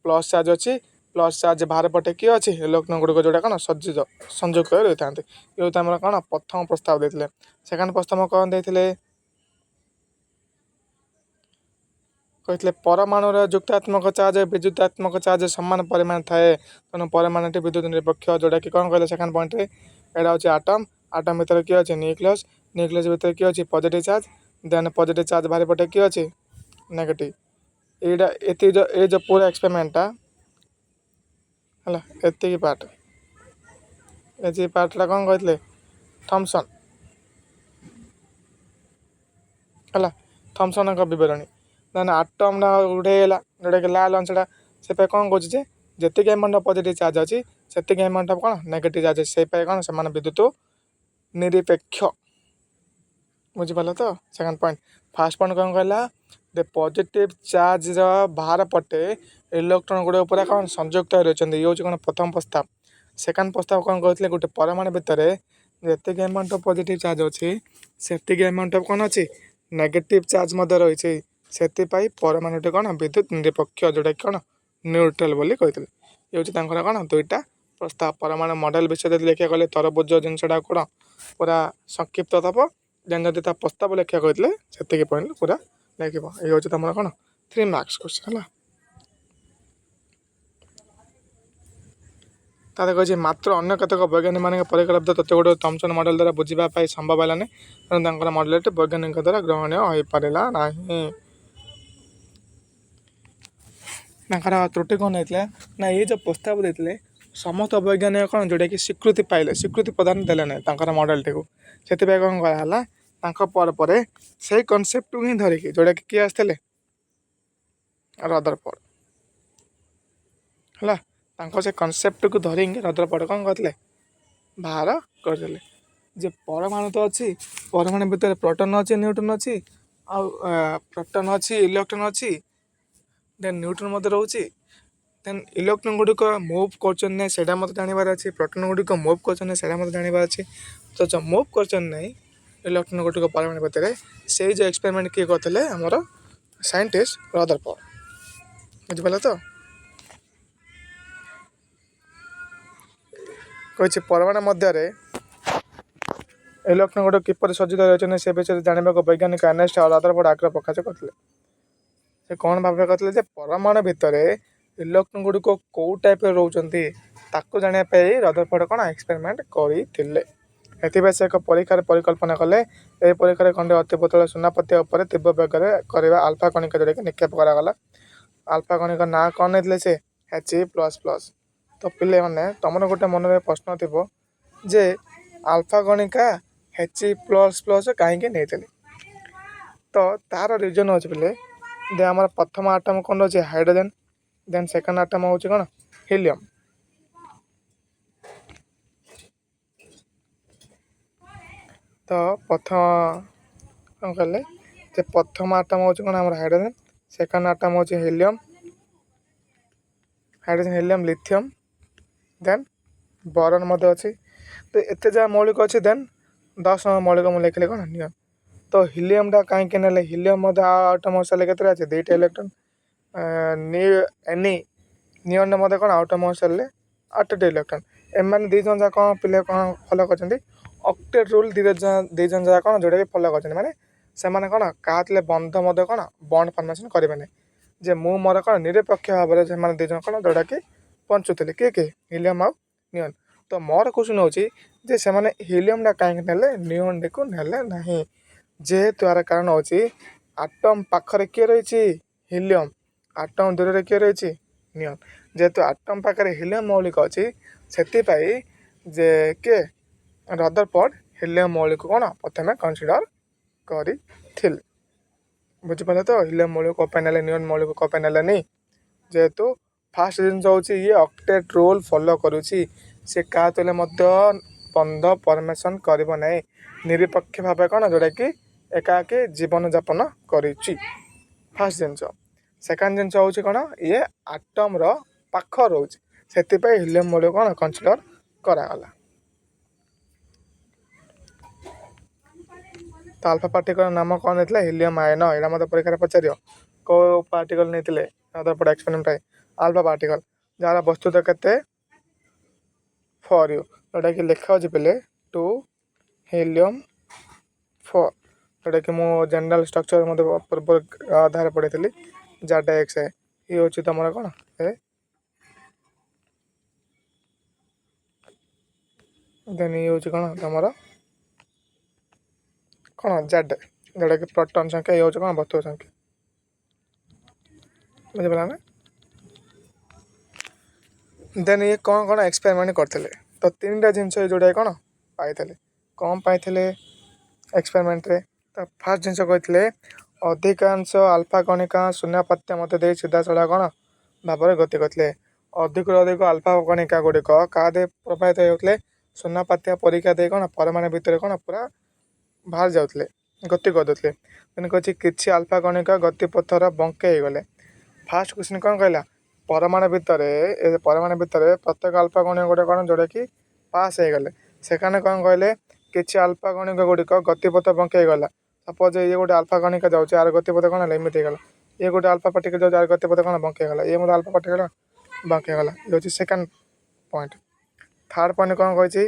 ପ୍ଲସ୍ ଚାର୍ଜ ଅଛି, ପ୍ଲସ୍ ଚାର୍ଜ ବାହାର ପଟେ କିଏ ଅଛି ଇଲେକ୍ଟ୍ରନ୍ ଗୁଡ଼ିକ ଯେଉଁଟା କ'ଣ ସଂଯୁକ୍ତ ହୋଇ ରହିଥାନ୍ତି। ଇଏ ହେଉଛି ଆମର କ'ଣ ପ୍ରଥମ ପ୍ରସ୍ତାବ ଦେଇଥିଲେ। ସେକେଣ୍ଡ ପ୍ରସ୍ତାବ କ'ଣ ଦେଇଥିଲେ କହିଥିଲେ ପରମାଣୁର ଯୁକ୍ତାତ୍ମକ ଚାର୍ଜ ବିଦ୍ୟୁତାତ୍ମକ ଚାର୍ଜ ସମାନ ପରିମାଣ ଥାଏ, ତେଣୁ ପରମାଣୁଟି ବିଦ୍ୟୁତ ନିରପେକ୍ଷ। ଯେଉଁଟାକି କ'ଣ କହିଲେ ସେକେଣ୍ଡ ପଏଣ୍ଟରେ ଏଇଟା ହେଉଛି ଆଟମ୍। ଆଟମ୍ ଭିତରେ କିଏ ଅଛି ନ୍ୟୁକ୍ଲିୟସ୍। ନ୍ୟୁକ୍ଲିୟସ୍ ଭିତରେ କିଏ ଅଛି ପଜିଟିଭ୍ ଚାର୍ଜ। ଦେନ୍ ପଜିଟିଭ୍ ଚାର୍ଜ ବାହାରି ପଟେ କିଏ ଅଛି ନେଗେଟିଭ୍। ଏଇଟା ଏତିକି ଏଇ ଯେଉଁ ପୁରା ଏକ୍ସପେରିମେଣ୍ଟଟା ହେଲା ଏତିକି ପାର୍ଟଟା କ'ଣ କହିଥିଲେ ଥମ୍ପସନ୍ ହେଲା। ଥମ୍ପସନ୍ଙ୍କ ବିବରଣୀ ଦେନ୍ ଆଟମ୍ଟା ଗୋଟେ ହେଇଗଲା ଯେଉଁଟାକି ଲାଲ ଅଂଶଟା। ସେ ପାଇଁ କ'ଣ କହୁଛି ଯେ ଯେତିକି ଆମାଉଣ୍ଟ ଅଫ୍ ପଜିଟିଭ୍ ଚାର୍ଜ ଅଛି ସେତିକି ଆମାଉଣ୍ଟ ଅଫ୍ କ'ଣ ନେଗେଟିଭ୍ ଚାର୍ଜ ଅଛି। ସେଇପାଇଁ କ'ଣ ସେମାନେ ବିଦ୍ୟୁତ ନିରପେକ୍ଷ। ବୁଝିପାରିଲ ତ ସେକେଣ୍ଡ ପଏଣ୍ଟ। ଫାର୍ଷ୍ଟ ପଏଣ୍ଟ କ'ଣ କହିଲା पॉजिटिव चार्ज बाहर पटे इलेक्ट्रॉन गुड़े पूरा कौन संयुक्त रही ये हूँ कौन प्रथम प्रस्ताव। सेकेंड प्रस्ताव कौन कहते गोटे परमाणु भितर जी अमाउंट ऑफ पॉजिटिव चार्ज अच्छी से अमाउंट ऑफ कौन अच्छी नेगेटिव चार्ज रही से परमाणुटी कौन विद्युत निरपेक्ष जोटा कि कौन न्यूट्रल बोली कहते ये हूँ कौन दुईटा प्रस्ताव परमाणु मॉडल विषय लिखा गले तरबुज जिनसा कौन पूरा संक्षिप्त थप जेन जदि प्रस्ताव लिखा कहते से पॉइंट पूरा लिख ये हूँ तुम कौन 3 मार्क्स क्वेश्चन है। ताते कही मात्र अन्य केतक वैज्ञानिक मान परिकल्पित तथ्य गुड़ थॉमसन मॉडल द्वारा बुझापी संभव है तेणु मॉडल वैज्ञानिक द्वारा ग्रहणीय हो पारा ना। त्रुटि कौन होता ना ये जो प्रस्ताव देते समस्त वैज्ञानिक कौन जोटा कि स्वीकृति पाइले स्वीकृति प्रदान देले ना मॉडल टी से कौन कराला से कनसेप्ट हिं धरिकी जोटा कि किए आसते रदरफोर्ड है से कनसेप्ट को धरिकी रदरफोर्ड कौन करते बाहर करते जे परमाणु तो अच्छी परमाणु भितर प्रोटॉन अच्छी न्यूट्रॉन अच्छी प्रोटॉन अच्छी इलेक्ट्रॉन अच्छी देन न्यूट्रॉन मत रोचे देन इलेक्ट्रॉन गुड़िक मूव कर मत जानवर अच्छे प्रोटॉन गुड़िक मूव कर जानवर अच्छे तो जो मूव कर इलेक्ट्रॉन गुड़िक परमाणु भितर से जो एक्सपेरिमेंट किए करते आमर साइंटिस्ट रदरफोर्ड बुझिपाल तो कही परमाणु मध्य इलेक्ट्रॉन गुड़िक किपर सज्जित रही से विषय जानवा वैज्ञानिक अर्नेस्ट रदरफोर्ड आग्रह प्रकाश करते से कौन भाव करते परमाणु भितर इलेक्ट्रॉन गुड़िक कौ टाइप रोचंती ताकू जानापी रदरफोर्ड कौन एक्सपेरिमेंट करते से एक परीक्षार परिकल्पना कले यह परीक्षा खंडे अति बोतल सुनापत्या उपर तीव्र बेगर करवा आल्फा कणिका जोड़ा निक्षेप करागला आल्फा कणिका ना कौन नहीं से He++ तो पिले मैंने तुम गोटे मन में प्रश्न थी जे आल्फा कणिका He++ कहीं नहीं तो तार रिजन हो पिले दे आम प्रथम आटम कौन अच्छे हाइड्रोजन देन सेकेंड आटम हूँ कौन हीलियम तो प्रथम कौन कहले प्रथम आटम हूँ कौन आम हाइड्रोजन सेकेंड आटम हूँ helium hydrogen helium lithium then boron मध्य अच्छी तो एत जहाँ मौलिक अच्छी देन 10 मौलिक मुझे लिखिले कौन नियन तो हीलियमटा कहीं ना हीलियम आटम सेल के दुईटा इलेक्ट्रॉन नियन मध्य कौन atom cell 8टा electron am the जन जा कौन पिले कौन फॉलो कर ऑक्टेट रूल दी जन जा कौन जोटा कि फॉलो कर माने से कौन क्या बंध मध्य कौन बॉन्ड फॉर्मेशन करेंगे जे मु मोर कौन निरपेक्ष भाव में दी जन कौन जोटा कि पंचुले किए किए हीलियम आउ नियन तो मोर क्वेश्चन होचे से हीलियमटा कहीं नियन टी को नेले ना जेहेतु यार कारण होची आटम पाखरे किए रही हीलियम आटम दूर किए रही नियन जेहेतु आटम पाखे हीलियम मौलिक अच्छी से जे किए रदरफोर्ड हीलियम मौलिक कौन प्रथम कनसीडर करते बुझिपारे तो हीलियम मौलिक कौन ना नियन मौलिक कौन ना जेहेतु फास्ट जिनस हूँ ये ऑक्टेट रूल फॉलो करुँची से क्या बंध फॉर्मेशन करना निरपेक्ष भाव कौन जोटा कि एकाकी जीवन जापन करिछि फास्ट जिनस सेकेंड जिनस हूँ कौन ये आटम पाख रोच से हीलियम मौलिक कौन कनसीडर करागला तो अल्फा पार्टिकल नाम कौन होता है हीलियम आयन यहाँ मत परीक्षा पचार कौ पार्टिकल नहीं रदरफोर्ड एक्सपेरिमेंट अल्फा पार्टिकल जार वस्तुता के फॉर यू जोटा कि लिखा हो पे 2 हीलियम 4 जोटा कि मुझे जनरल स्ट्रक्चर मत पूर्व आधार पढ़ी जाटा एक्स है ये हूँ तुम कौन देन ये हूँ कौन तुम कौन जेड जोटा कि प्रोटॉन संख्या ये हूँ कौन वस्तु संख्या बुझिपारा ना देन ये कौन कौन एक्सपेरिमेंट करते तो 3टा जिनस जोड़ा कौन पाई कौन पाई एक्सपेरिमेंट रे तो फास्ट जिनस कहते अधिकांश आल्फा कणिका शून्यपात्या मत दे सीधा सड़ा कौन भाव में गति करते अधिक अधिक आल्फा कणिका गुड़िक क्या प्रभावित होते शून्यपात्या परीक्षा दे कौन परमाणु भितर कौन पूरा बाहर जाते ଗତି କରିଦେଉଥିଲେ। ଦେନ୍ କହୁଛି କିଛି ଆଲଫା କଣିକା ଗତିପଥର ବଙ୍କେଇ ହେଇଗଲେ। ଫାର୍ଷ୍ଟ କ୍ୱେଶ୍ଚନ୍ କ'ଣ କହିଲା, ପରମାଣୁ ଭିତରେ ପ୍ରତ୍ୟେକ ଆଲଫା କଣିକା ଗୋଟେ କ'ଣ ଯେଉଁଟାକି ପାସ୍ ହେଇଗଲେ। ସେখানে କ'ଣ କହିଲେ, କିଛି ଆଲଫା କଣିକା ଗୁଡ଼ିକ ଗତିପଥ ବଙ୍କେଇ ହେଇଗଲା। ସପୋଜ ଇଏ ଗୋଟେ ଆଲଫା କଣିକା ଯାଉଛି, ଆର ଗତିପଥ କ'ଣ ହେଲା ଏମିତି ହେଇଗଲା। ଇଏ ଗୋଟେ ଆଲଫା ପାର୍ଟିକଲ ଯାଉଛି, ଆର ଗତିପଥ କ'ଣ ବଙ୍କେଇ ହେଇଗଲା। ଇଏ ଗୋଟେ ଆଲଫା ପାର୍ଟିକଲ ବଙ୍କେଇ ହେଇଗଲା। ଇଏ ହେଉଛି ସେକେଣ୍ଡ ପଏଣ୍ଟ। ଥାର୍ଡ଼ ପଏଣ୍ଟ କ'ଣ କହିଛି,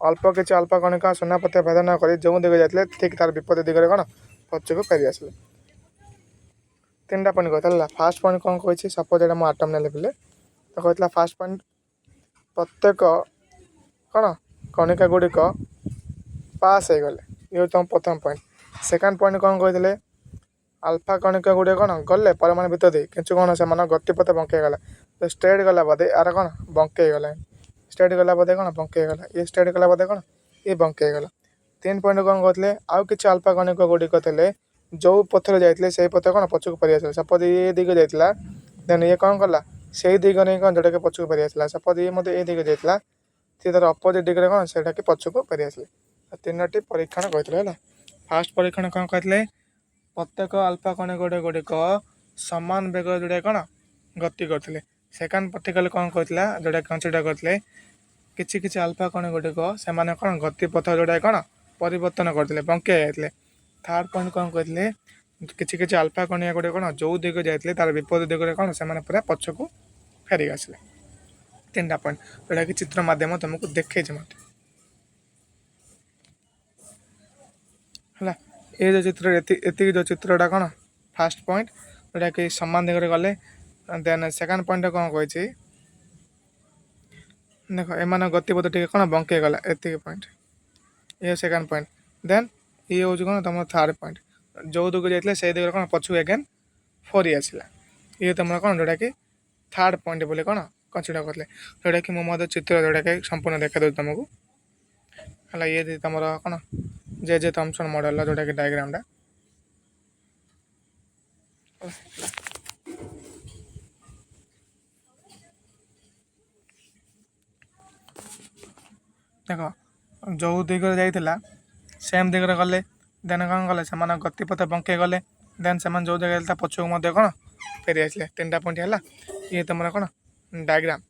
ଅଳ୍ପ କିଛି ଆଲଫା କଣିକା ସୁନାପଥରେ ଭେଦ ନ କରି ଯେଉଁ ଦିଗରେ ଯାଇଥିଲେ ଠିକ୍ ତାର ବିପରୀତ ଦିଗରେ କ'ଣ ପଛକୁ ଫେରି ଆସିଲେ। ତିନିଟା ପଏଣ୍ଟ କହିଥିଲା। ଫାର୍ଷ୍ଟ ପଏଣ୍ଟ କ'ଣ କହିଛି, ସପୋଜ ଏଇଟା ମୁଁ ଆଟମ୍ ନେଲେ ପିଲେ ତ କହିଥିଲା ଫାର୍ଷ୍ଟ ପଏଣ୍ଟ ପ୍ରତ୍ୟେକ କ'ଣ କଣିକା ଗୁଡ଼ିକ ପାସ୍ ହେଇଗଲେ। ଇଏ ହେଉଛି ତୁମ ପ୍ରଥମ ପଏଣ୍ଟ। ସେକେଣ୍ଡ ପଏଣ୍ଟ କ'ଣ କହିଥିଲେ, ଆଲଫା କଣିକା ଗୁଡ଼ିକ କ'ଣ ଗଲେ ପରମାଣୁ ଭିତରେ ଦେଇ, କିନ୍ତୁ କ'ଣ ସେମାନଙ୍କ ଗତିପଥ ବଙ୍କେଇ ହେଇଗଲା। ତ ଷ୍ଟ୍ରେଟ୍ ଗଲା ବୋଧେ ଆର କ'ଣ ବଙ୍କେଇ ହେଇଗଲା। ଷ୍ଟ୍ରେଟ୍ ଗଲା ବୋଧେ କ'ଣ ବଙ୍କେଇ ହେଇଗଲା। ଇଏ ଷ୍ଟ୍ରେଟ୍ ଗଲା ବୋଧେ କ'ଣ ଇଏ ବଙ୍କେଇ ହେଇଗଲା। ତିନି ପଏଣ୍ଟ କ'ଣ କହୁଥିଲେ, ଆଉ କିଛି ଆଲଫା କଣିକା ଗୁଡ଼ିକ ଥିଲେ ଯେଉଁ ପଥରେ ଯାଇଥିଲେ ସେଇ ପଥ କ'ଣ ପଛକୁ ଫେରି ଆସିଲା। ସପୋଜ ଇଏ ଦିଗ ଯାଇଥିଲା, ଦେନ୍ ଇଏ କ'ଣ କଲା ସେଇ ଦିଗରେ କ'ଣ ଯେଉଁଟାକି ପଛକୁ ଫେରି ଆସିଲା। ସପୋଜ ଇଏ ମଧ୍ୟ ଏଇ ଦିଗ ଯାଇଥିଲା, ସିଏ ତାର ଅପୋଜିଟ୍ ଦିଗରେ କ'ଣ ସେଇଟାକି ପଛକୁ ଫେରି ଆସିଲେ। ତିନୋଟି ପରୀକ୍ଷଣ କହିଥିଲେ ହେଲା। ଫାର୍ଷ୍ଟ ପରୀକ୍ଷଣ କ'ଣ କହିଥିଲେ, ପ୍ରତ୍ୟେକ ଆଲଫା କଣିକା ଗୁଡ଼ିକ ସମାନ ବେଗରେ ଯେଉଁଟା କ'ଣ ଗତି କରୁଥିଲେ। ସେକେଣ୍ଡ ପର୍ଟିକାଲ କ'ଣ କହିଥିଲା, ଯେଉଁଟା କନସିଡର କରିଥିଲେ କିଛି କିଛି ଆଲଫା କଣିକା ଗୁଡ଼ିକ ସେମାନେ କ'ଣ ଗତିପଥ ଯେଉଁଟା କ'ଣ ପରିବର୍ତ୍ତନ କରିଥିଲେ, ବଙ୍କେଇ ଯାଇଥିଲେ। ଥାର୍ଡ଼ ପଏଣ୍ଟ କ'ଣ କହିଥିଲେ, କିଛି କିଛି ଆଲଫା କଣିକା ଗୁଡ଼ିକ କ'ଣ ଯେଉଁ ଦିଗ ଯାଇଥିଲେ ତାର ବିପରୀତ ଦିଗରେ କ'ଣ ସେମାନେ ପୁରା ପଛକୁ ଫେରି ଆସିଲେ। ତିନିଟା ପଏଣ୍ଟ ଯେଉଁଟାକି ଚିତ୍ର ମାଧ୍ୟମ ତୁମକୁ ଦେଖେଇଛି ମୋତେ ହେଲା। ଏ ଯେଉଁ ଚିତ୍ର ଏତିକି ଯେଉଁ ଚିତ୍ରଟା କ'ଣ ଫାର୍ଷ୍ଟ ପଏଣ୍ଟ ଯେଉଁଟାକି ସମାନ ଦିଗରେ ଗଲେ। ଦେନ୍ ସେକେଣ୍ଡ ପଏଣ୍ଟଟା କ'ଣ କହିଛି, ଦେଖ ଏମାନଙ୍କ ଗତିପଥ ଟିକେ କ'ଣ ବଙ୍କେଇ ଗଲା। ଏତିକି ପଏଣ୍ଟ ଇଏ ସେକେଣ୍ଡ ପଏଣ୍ଟ। ଦେନ୍ ଇଏ ହେଉଛି କ'ଣ ତୁମର ଥାର୍ଡ଼ ପଏଣ୍ଟ, ଯେଉଁ ଦିଗ ଯାଇଥିଲେ ସେଇ ଦିଗରେ କ'ଣ ପଛକୁ ଏଗେନ୍ ଫେରି ଆସିଲା। ଇଏ ତୁମର କ'ଣ ଯେଉଁଟାକି ଥାର୍ଡ଼ ପଏଣ୍ଟ ବୋଲି କ'ଣ କନସିଡର କରିଥିଲେ। ଯେଉଁଟାକି ମୁଁ ମଧ୍ୟ ଚିତ୍ର ଯେଉଁଟାକି ସମ୍ପୂର୍ଣ୍ଣ ଦେଖାଇ ଦେଉଛି ତୁମକୁ ହେଲା। ଇଏ ତୁମର କ'ଣ ଜେ ଥମ୍ପସନ୍ ମଡ଼େଲର ଯେଉଁଟାକି ଡାଇଗ୍ରାମଟା ଦେଖ, ଯେଉଁ ଦିଗରେ ଯାଇଥିଲା ସେମ୍ ଦିଗରେ ଗଲେ। ଦେନ୍ କ'ଣ କଲେ, ସେମାନଙ୍କ ଗତିପଥ ବଙ୍କେଇ ଗଲେ। ଦେନ୍ ସେମାନେ ଯେଉଁ ଜାଗା ଯାଇଥିଲେ ତା ପଛକୁ ମଧ୍ୟ କ'ଣ ଫେରି ଆସିଲେ। ତିନିଟା ପଏଣ୍ଟ ହେଲା। ଇଏ ତୁମର କ'ଣ ଡାଇଗ୍ରାମ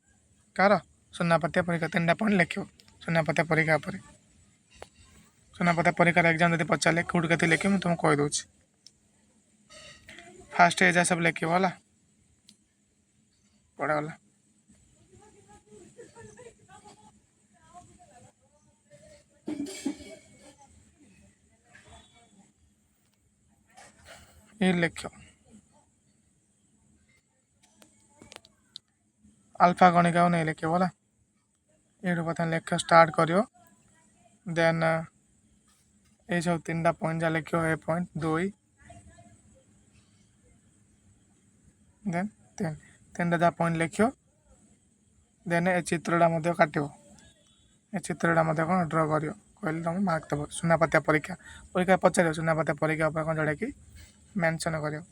କାହାର ସୁନାପତିଆ ପରୀକ୍ଷା। ତିନିଟା ପଏଣ୍ଟ ଲେଖିବ ସୁନାପତିଆ ପରୀକ୍ଷା ଉପରେ। ସୁନାପତିଆ ପରୀକ୍ଷାର ଏକ୍ଜାମ୍ ଯଦି ପଚାରିଲେ କେଉଁଠି କେତେ ଲେଖିବ ମୁଁ ତୁମକୁ କହିଦେଉଛି। ଫାର୍ଷ୍ଟ ଏଜା ସବୁ ଲେଖିବ ହେଲା। ପଢ଼ାଗଲା। ये लिख अल्फा कणिका नहीं लिख बोला ये प्रथम लिख स्टार्ट करियो। देन ये सब तीन टा पॉइंट जा लिख ए पॉइंट 2 देन तीन टा पॉइंट लिख। देन ए चित्रटा मध्य काटियो। ए चित्रटा मध्य कौन ड्र करियो कहले तुम मार्क दब। सुनापतिया परीक्षा परीक्षा पचार सुनापतिया परीक्षा कौन जोटा कि मेंशन करियो।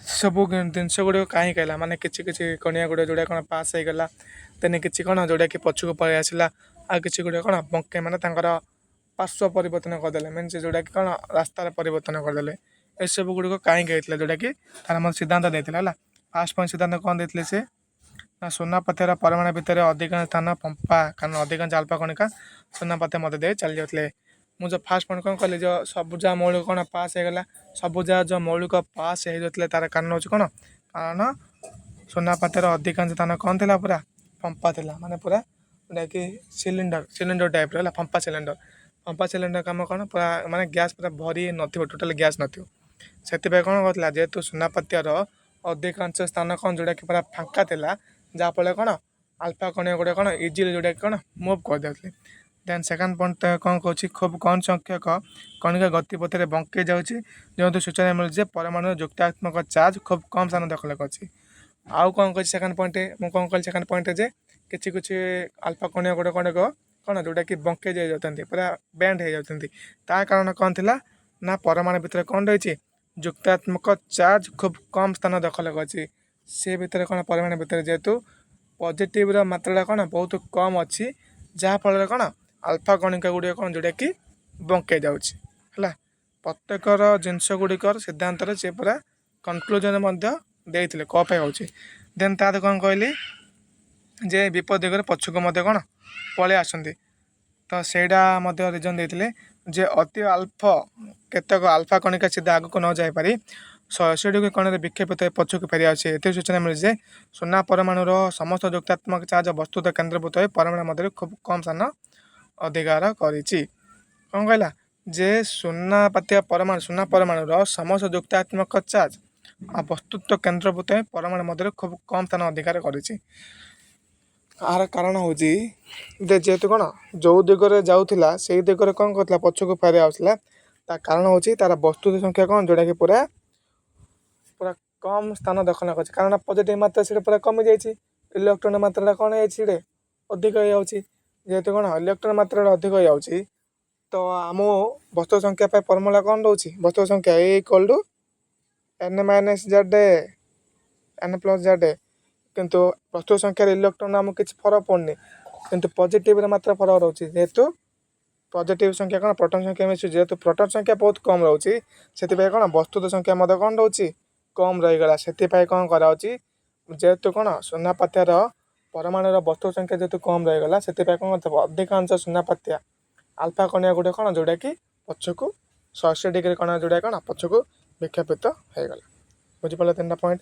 सब जिनस गुड़ कहीं कहला माने किसी किसी कणिया गुड़ जोड़ा कौन पास हो गला। तेने किसी कौन जोटा कि पछक पलि आसला। आ किसी गुड़ कौन बंके माने पार्श्व परिवर्तन करदे मीन जोटा कि कौन रास्तार परिवर्तन करदे। ए सब गुड़ कहीं कहते जोटा कि तार मत सिद्धांत देता है। फास्ट पॉइंट सिद्धांत कौन देते से सुनापथर परमाणु भितर अधिकांश स्थान पंपा कारण अधिकांश अल्फा कणिका सुनापथ मत दे चली जाते। मुझे फास्ट पॉइंट कौन कहली जो सबुजा मौलिक कौन पास हो गला। सबुजा जो मौलिक पास हो जाते तार कारण हूँ कौन कारण सुनापथर अधिकांश स्थान कौन थी पूरा पंपा था माने पूरा जोटा कि सिलिंडर टाइप रहा पंपा सिलिंडर कम कौन पूरा माने गैस पूरा भरी न टोटाल गैस न से कौन कहला जेहेतु सुनापथ्यर अधिकांश स्थान कौन जोटा कि पूरा फांका था जहाँफल कौन अल्फा कणिया गुड़ा कौन इजिली जोटा कि कौन मुव करदे। देन सेकेंड पॉइंट कौन कहूँ खूब कम संख्यक कणिका गतिपथ में बंकई जाऊँगी जो सूचना मिलूँ परमाणु युक्तात्मक चार्ज खूब कम स्थान दखल कर। आउ कौन कह सेकेंड पॉइंट मुझे कौन कह सेकेंड पॉइंट जे किसी किसी अल्फा कणिया गुड़ा कौन कौन जोटा कि बंकई जाती पूरा बैंड हो जाती कारण कौन थी ना परमाणु भितर कौन रही युक्तात्मक चार्ज खूब कम स्थान दखल कर। से भितर कौन परमाणु भितर जेहेतु पॉजिटिव मात्रा कौन बहुत कम अच्छी जहाँफल कौन ଆଲଫା କଣିକା ଗୁଡ଼ିକ କ'ଣ ଯେଉଁଟାକି ବଙ୍କେଇ ଯାଉଛି ହେଲା। ପ୍ରତ୍ୟେକର ଜିନିଷ ଗୁଡ଼ିକର ସିଦ୍ଧାନ୍ତରେ ସେ ପୁରା କନକ୍ଲୁଜନ୍ ମଧ୍ୟ ଦେଇଥିଲେ କ'ଣ ପାଇଁ ହେଉଛି। ଦେନ୍ ତାର କ'ଣ କହିଲି ଯେ ବିପଦ ଦିଗରେ ପଛକୁ ମଧ୍ୟ କ'ଣ ପଳେଇ ଆସନ୍ତି। ତ ସେଇଟା ମଧ୍ୟ ରିଜନ୍ ଦେଇଥିଲେ ଯେ ଅତି କେତେକ ଆଲଫା କଣିକା ସିଧା ଆଗକୁ ନ ଯାଇପାରି 180 କୋଣରେ ବିକ୍ଷେପିତ ପଛକୁ ଫେରି ଆସୁଛି। ଏଥିରୁ ସୂଚନା ମିଳୁଛି ଯେ ସୁନା ପରମାଣୁର ସମସ୍ତ ଯୁକ୍ତାତ୍ମକ ଚାର୍ଜ ବସ୍ତୁତ କେନ୍ଦ୍ରୀଭୂତ ହୋଇ ପରମାଣୁ ମଧ୍ୟରେ ଖୁବ୍ କମ୍ ସ୍ଥାନ ଅଧିକାର କରିଛି। କ'ଣ କହିଲା ଯେ ସୁନା ପରମାଣୁର ସମସ୍ତ ଯୁକ୍ତାତ୍ମକ ଚାର୍ଜ ଆଉ ବସ୍ତୁତ୍ୱ କେନ୍ଦ୍ରୀଭୂତ ହୋଇ ପରମାଣୁ ମଧ୍ୟରେ ଖୁବ୍ କମ୍ ସ୍ଥାନ ଅଧିକାର କରିଛି। ଏହାର କାରଣ ହେଉଛି ଯେହେତୁ କ'ଣ ଯେଉଁ ଦିଗରେ ଯାଉଥିଲା ସେଇ ଦିଗରେ କ'ଣ କରୁଥିଲା ପଛକୁ ଫେରି ଆସୁଥିଲା। ତା କାରଣ ହେଉଛି ତାର ବସ୍ତୁତ ସଂଖ୍ୟା କ'ଣ ଯେଉଁଟାକି ପୁରା କମ୍ ସ୍ଥାନ ଦଖଲ କରିଛି। କାରଣ ପଜିଟିଭ୍ ମାତ୍ରା ସେଇଟା ପୁରା କମିଯାଇଛି, ଇଲେକ୍ଟ୍ରନ୍ ମାତ୍ରାଟା କ'ଣ ହେଇଛି ସେଇଟା ଅଧିକ ହେଇଯାଉଛି। ଯେହେତୁ କ'ଣ ଇଲେକ୍ଟ୍ରନ୍ ମାତ୍ରାଟା ଅଧିକ ହେଇଯାଉଛି ତ ଆମ ବସ୍ତୁ ସଂଖ୍ୟା ପାଇଁ ଫର୍ମୁଲା କ'ଣ ରହୁଛି ବସ୍ତୁ ସଂଖ୍ୟା A = n-z କିନ୍ତୁ ବସ୍ତୁ ସଂଖ୍ୟାରେ ଇଲେକ୍ଟ୍ରନ୍ ଆମକୁ କିଛି ଫରକ ପଡ଼ୁନି, କିନ୍ତୁ ପଜିଟିଭ୍ରେ ମାତ୍ରା ଫରକ ରହୁଛି। ଯେହେତୁ ପଜିଟିଭ୍ ସଂଖ୍ୟା କ'ଣ ପ୍ରୋଟନ୍ ସଂଖ୍ୟା ମିଶୁଛି, ଯେହେତୁ ପ୍ରୋଟନ୍ ସଂଖ୍ୟା ବହୁତ କମ୍ ରହୁଛି ସେଥିପାଇଁ କ'ଣ ବସ୍ତୁତ ସଂଖ୍ୟା ମଧ୍ୟ କ'ଣ ରହୁଛି କମ୍ ରହିଗଲା। ସେଥିପାଇଁ କ'ଣ କରାହେଉଛି ଯେହେତୁ କ'ଣ ସୁନାପାତ୍ୟାର ପରମାଣୁର ବସ୍ତୁ ସଂଖ୍ୟା ଯେହେତୁ କମ୍ ରହିଗଲା ସେଥିପାଇଁ କ'ଣ ଅଧିକାଂଶ ସୁନାପାତ୍ୟା ଆଲଫା କଣିକା ଗୁଡ଼ିକ କ'ଣ ଯେଉଁଟାକି ପଛକୁ 180° କୋଣ ଯେଉଁଟା କ'ଣ ପଛକୁ ବିକ୍ଷେପିତ ହେଇଗଲା। ବୁଝିପାରିଲ 3ଟା ପଏଣ୍ଟ।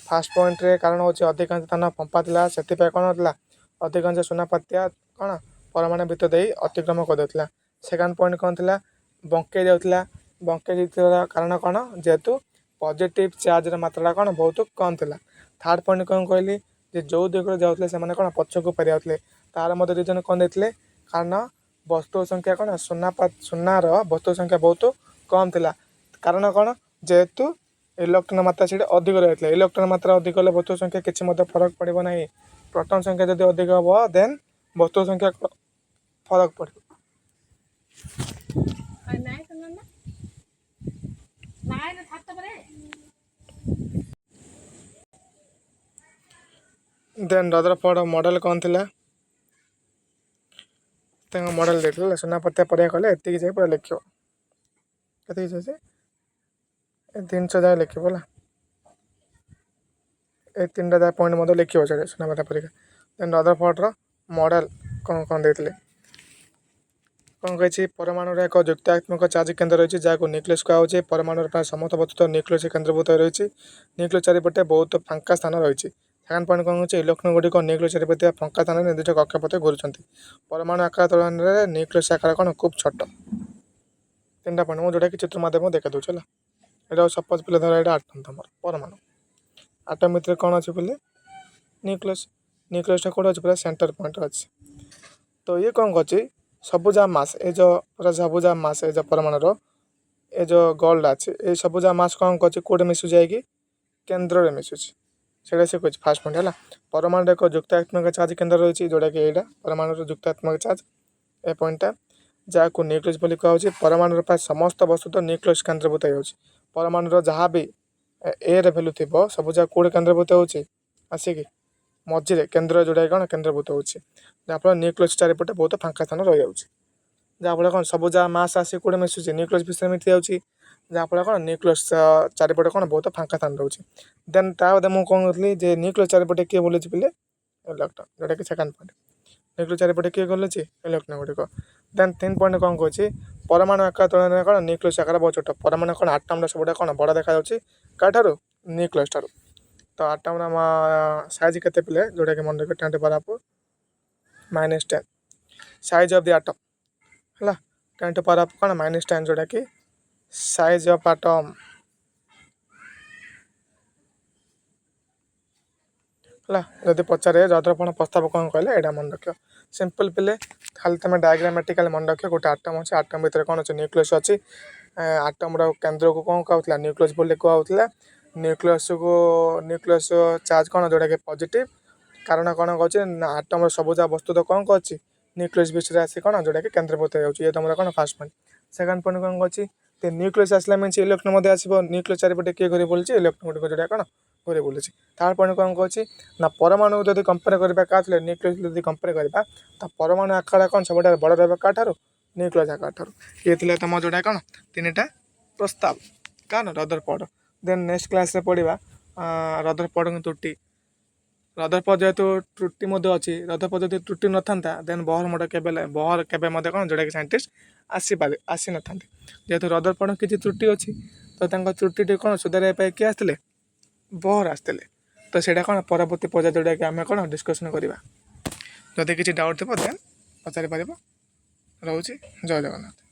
ଫାର୍ଷ୍ଟ ପଏଣ୍ଟରେ କାରଣ ହେଉଛି ଅଧିକାଂଶ ସ୍ଥାନ ଫମ୍ପା ଥିଲା, ସେଥିପାଇଁ କ'ଣ ହେଉଥିଲା ଅଧିକାଂଶ ସୁନାପାତ୍ୟା କ'ଣ ପରମାଣୁ ଭିତର ଦେଇ ଅତିକ୍ରମ କରିଦେଉଥିଲା। ସେକେଣ୍ଡ ପଏଣ୍ଟ କ'ଣ ଥିଲା ବଙ୍କେଇ ଯାଉଥିଲା କାରଣ କ'ଣ ଯେହେତୁ ପଜିଟିଭ୍ ଚାର୍ଜର ମାତ୍ରାଟା କ'ଣ ବହୁତ କମ୍ ଥିଲା। ଥାର୍ଡ଼ ପଏଣ୍ଟ କ'ଣ କହିଲି ଯେ ଯେଉଁ ଦିଗରେ ଯାଉଥିଲେ ସେମାନେ କ'ଣ ପଛକୁ ଫେରି ଯାଉଥିଲେ। ତାର ମଧ୍ୟ ରିଜନ୍ କ'ଣ ଦେଇଥିଲେ କାରଣ ବସ୍ତୁ ସଂଖ୍ୟା କ'ଣ ସୁନାର ବସ୍ତୁ ସଂଖ୍ୟା ବହୁତ କମ୍ ଥିଲା। କାରଣ କ'ଣ ଯେହେତୁ ଇଲେକ୍ଟ୍ରନ୍ ମାତ୍ରା ସେଇଠି ଅଧିକ ରହିଥିଲା। ଇଲେକ୍ଟ୍ରନ୍ ମାତ୍ରା ଅଧିକ ହେଲେ ବସ୍ତୁ ସଂଖ୍ୟା କିଛି ମଧ୍ୟ ଫରକ ପଡ଼ିବ ନାହିଁ। ପ୍ରୋଟନ୍ ସଂଖ୍ୟା ଯଦି ଅଧିକ ହେବ ଦେନ୍ ବସ୍ତୁ ସଂଖ୍ୟା ଫରକ ପଡ଼ିବ। ଦେନ୍ ରଦରଫୋର୍ଡ ମଡ଼େଲ୍ କ'ଣ ଥିଲା ତାଙ୍କ ମଡ଼େଲ୍ ଦେଇଥିଲେ ସୁନାପାତ୍ୟା ପରୀକ୍ଷା କଲେ ଏତିକି ଯାଇ ପୁରା ଲେଖିବ, କେତିକି ଯାଉଛି ଏ 300 ଯାଏ ଲେଖିବ ହେଲା। ଏ 3ଟା ଯାଏ ପଏଣ୍ଟ ମଧ୍ୟ ଲେଖିବ ସେଇଟା ସୁନାପାତ୍ୟା ପରୀକ୍ଷା। ଦେନ୍ ରଦରଫୋର୍ଡର ମଡ଼େଲ୍ କ'ଣ ଦେଇଥିଲେ କ'ଣ କହିଛି ପରମାଣୁର ଏକ ଯୁକ୍ତାତ୍ମକ ଚାର୍ଜ କେନ୍ଦ୍ର ରହିଛି ଯାହାକୁ ନ୍ୟୁକ୍ଲିୟସ୍ କୁହାଯାଉଛି। ପରମାଣୁର ପ୍ରାୟ ସମସ୍ତ ବସ୍ତୁ ନ୍ୟୁକ୍ଲିୟସ୍ କେନ୍ଦ୍ରୀଭୂତ ରହିଛି। ନ୍ୟୁକ୍ଲିୟସ୍ ଚାରିପଟେ ବହୁତ ଫାଙ୍କା ସ୍ଥାନ ରହିଛି। ସେକେଣ୍ଡ ପଏଣ୍ଟ କ'ଣ ହେଉଛି ଇଲେକ୍ଟ୍ରନ୍ ଗୁଡ଼ିକ ନ୍ୟୁକ୍ଲିୟସ୍ ଚାରିପଟେ ଥିବା ଫାଙ୍କା ସ୍ଥାନରେ ନିର୍ଦ୍ଦିଷ୍ଟ କକ୍ଷପଥରେ ଘୁରୁଛନ୍ତି। ପରମାଣୁ ଆକାର ତୁଳନାରେ ନ୍ୟୁକ୍ଲିୟସ୍ ଆକାର କ'ଣ ଖୁବ୍ ଛୋଟ। 3ଟା ପଏଣ୍ଟ ମୁଁ ଯେଉଁଟାକି ଚିତ୍ର ମାଧ୍ୟମରେ ଦେଖାଇ ଦେଉଛି ହେଲା। ଏଇଟା ସପୋଜ୍ ପିଲା ଧର ଏଇଟା ଆଟମ୍ ତମର ପରମାଣୁ ଆଟମ୍ ଭିତରେ କ'ଣ ଅଛି ବୋଲି ନ୍ୟୁକ୍ଲିୟସ୍ଟା କେଉଁଠି ଅଛି ପୁରା ସେଣ୍ଟର ପଏଣ୍ଟରେ ଅଛି। ତ ଇଏ କ'ଣ କରୁଛି ସବୁଜା ମାସ୍ ଏ ଯେଉଁ ପୁରା ସବୁଜା ମାସ୍ ଏ ଯେଉଁ ପରମାଣୁର ଏ ଯେଉଁ ଗୋଲ୍ଡଟା ଅଛି ଏ ସବୁଜା ମାସ୍ କ'ଣ କରୁଛି କେଉଁଠି ମିଶୁଛି ଯାଇକି କେନ୍ଦ୍ରରେ ମିଶୁଛି। ସେଇଟା ସେ କହୁଛି ଫାର୍ଷ୍ଟ ପଏଣ୍ଟ ହେଲା। ପରମାଣୁର ଏକ ଯୁକ୍ତାତ୍ମକ ଚାର୍ଜ କେନ୍ଦ୍ର ରହିଛି ଯେଉଁଟାକି ଏଇଟା ପରମାଣୁର ଯୁକ୍ତାତ୍ମକ ଚାର୍ଜ ଏ ପଏଣ୍ଟଟା ଯାହାକୁ ନ୍ୟୁକ୍ଲିୟସ୍ ବୋଲି କୁହାଯାଉଛି। ପରମାଣୁର ପ୍ରାୟ ସମସ୍ତ ବସ୍ତୁ ତ ନ୍ୟୁକ୍ଲିୟସ୍ କେନ୍ଦ୍ରୀଭୂତ ହେଉଛି। ପରମାଣୁର ଯାହା ବି ଏରେ ଭ୍ୟାଲୁ ଥିବ ସବୁ ଯାହା କେଉଁଠି କେନ୍ଦ୍ରୀଭୂତ ହେଉଛି ଆସିକି ମଝିରେ କେନ୍ଦ୍ର ଯେଉଁଟାକି କ'ଣ କେନ୍ଦ୍ରୀଭୂତ ହେଉଛି। ଯାହାଫଳରେ ନ୍ୟୁକ୍ଲିୟସ୍ ଚାରିପଟେ ବହୁତ ଫାଙ୍କା ସ୍ଥାନ ରହିଯାଉଛି। ଯାହାଫଳରେ କ'ଣ ସବୁ ଯାହା ମାସ୍ ଆସି କେଉଁଠି ମିଶୁଛି ନ୍ୟୁକ୍ଲିୟସ୍ ଭିତରେ ମିଶି ଯାଉଛି। ଯାହାଫଳରେ କ'ଣ ନ୍ୟୁକ୍ଲିୟସ୍ ଚାରିପଟେ କ'ଣ ବହୁତ ଫାଙ୍କା ସ୍ଥାନ ରହୁଛି। ଦେନ୍ ତା ବୋଧେ ମୁଁ କ'ଣ କହୁଥିଲି ଯେ ନ୍ୟୁକ୍ଲିୟସ୍ ଚାରିପଟେ କିଏ ବୁଲୁଛି ପିଲେ ଇଲେକ୍ଟ୍ରନ୍ ଯେଉଁଟାକି ସେକେଣ୍ଡ ପଏଣ୍ଟ। ନ୍ୟୁକ୍ଲିୟସ୍ ଚାରିପଟେ କିଏ ବୁଲୁଛି ଇଲେକ୍ଟ୍ରନ୍ ଗୁଡ଼ିକ। ଦେନ୍ 3 ପଏଣ୍ଟ କ'ଣ କହୁଛି ପରମାଣୁ ଆକାର ତୁଳନାରେ କ'ଣ ନ୍ୟୁକ୍ଲିୟସ୍ ଆକାର ବହୁତ ଛୋଟ। ପରମାଣୁ କ'ଣ ଆଟମ୍ର ସବୁଟା କ'ଣ ବଡ଼ ଦେଖାଯାଉଛି କାଠାରୁ ନ୍ୟୁକ୍ଲିୟସ୍ ଠାରୁ। ତ ଆଟମ୍ର ସାଇଜ୍ କେତେ ପିଲେ ଯେଉଁଟାକି ମନେ ରଖିବ 10⁻⁻10 ସାଇଜ୍ ଅଫ୍ ଦି ଆଟମ୍ ହେଲା। 10⁻⁻ କ'ଣ -10 ଯେଉଁଟାକି ସାଇଜ୍ ଅଫ୍ ଆଟମ୍ ହେଲା। ଯଦି ପଚାରେ ରଦରଫୋର୍ଡ ପ୍ରସ୍ତାବ କ'ଣ କହିଲେ ଏଇଟା ମନେ ରଖିବ। ସିମ୍ପଲ୍ ପିଲେ ଖାଲି ତୁମେ ଡାଇଗ୍ରାମାଟିକାଲି ମନେ ରଖିବ ଗୋଟେ ଆଟମ୍ ଅଛି। ଆଟମ୍ ଭିତରେ କ'ଣ ଅଛି ନ୍ୟୁକ୍ଲିୟସ୍ ଅଛି। ଆଟମ୍ର କେନ୍ଦ୍ରକୁ କ'ଣ କୁହାହେଉଥିଲା ନ୍ୟୁକ୍ଲିୟସ୍ ବୋଲି କୁହାହେଉଥିଲା। ନ୍ୟୁକ୍ଲିୟସ୍ ଚାର୍ଜ କ'ଣ ଯେଉଁଟାକି ପଜିଟିଭ୍। କାରଣ କ'ଣ କହୁଛି ନା ଆଟମ୍ର ସବୁ ଯାହା ବସ୍ତୁ ତ କ'ଣ କରୁଛି ନ୍ୟୁକ୍ଲିୟସ୍ ଭିତରେ ଆସି କ'ଣ ଯେଉଁଟାକି କେନ୍ଦ୍ରୀଭୂତ ହେଇଯାଉଛି। ଇଏ ତୁମର କ'ଣ ଫାର୍ଷ୍ଟ ପଏଣ୍ଟ। ସେକେଣ୍ଡ ପଏଣ୍ଟ କ'ଣ କହୁଛି ନ୍ୟୁକ୍ଲିୟସ୍ ଆସିଲା ମିନ୍ସ ଇଲେକ୍ଟ୍ରନ୍ ମଧ୍ୟ ଆସିବ। ନ୍ୟୁକ୍ଲିୟସ୍ ଚାରିପଟେ କିଏ ଘୁରି ବୁଲୁଛି ଇଲେକ୍ଟ୍ରନ୍ ଗୁଡ଼ିକ ଯେଉଁଟା କ'ଣ ଘୁରି ବୁଲୁଛି। ଥାର୍ଡ଼ ପଏଣ୍ଟ କ'ଣ କହୁଛି ନା ପରମାଣୁ ଯଦି କମ୍ପେୟାର କରିବା କାହା ନ୍ୟୁକ୍ଲିୟସ୍ ଯଦି କମ୍ପେୟାର କରିବା ତ ପରମାଣୁ ଆକାର କ'ଣ ସବୁଠାରୁ ବଡ଼ ରହିବ କାଠାରୁ ନ୍ୟୁକ୍ଲିୟସ୍ ଆକାର ଠାରୁ। ଇଏ ଥିଲା ତୁମ ଯେଉଁଟା କ'ଣ 3ଟା ପ୍ରସ୍ତାବ କ'ଣ ରଦରଫୋର୍ଡ। ଦେନ୍ ନେକ୍ସଟ କ୍ଲାସ୍ରେ ପଢ଼ିବା ରଦରଫୋର୍ଡଙ୍କ ତ୍ରୁଟି। ରଦରଫୋର୍ଡ ଯେହେତୁ ତ୍ରୁଟି ମଧ୍ୟ ଅଛି, ରଦରଫୋର୍ଡ ଯଦି ତ୍ରୁଟି ନଥାନ୍ତା ଦେନ୍ ବହର କେବେ ମଧ୍ୟ କ'ଣ ଯେଉଁଟାକି ସାଇଣ୍ଟିଷ୍ଟ ଆସିନଥାନ୍ତି। ଯେହେତୁ ରଦରଫୋର୍ଡ କିଛି ତ୍ରୁଟି ଅଛି ତ ତାଙ୍କ ତ୍ରୁଟିଟି କ'ଣ ସୁଧାରିବା ପାଇଁ କିଏ ଆସିଥିଲେ ବହର ଆସିଥିଲେ। ତ ସେଇଟା କ'ଣ ପରବର୍ତ୍ତୀ ପର୍ଯ୍ୟାୟ ଯେଉଁଟାକି ଆମେ କ'ଣ ଡିସ୍କସନ୍ କରିବା। ଯଦି କିଛି ଡାଉଟ୍ ଥିବ ଦେନ୍ ପଚାରିପାରିବ। ରହୁଛି, ଜୟ ଜଗନ୍ନାଥ।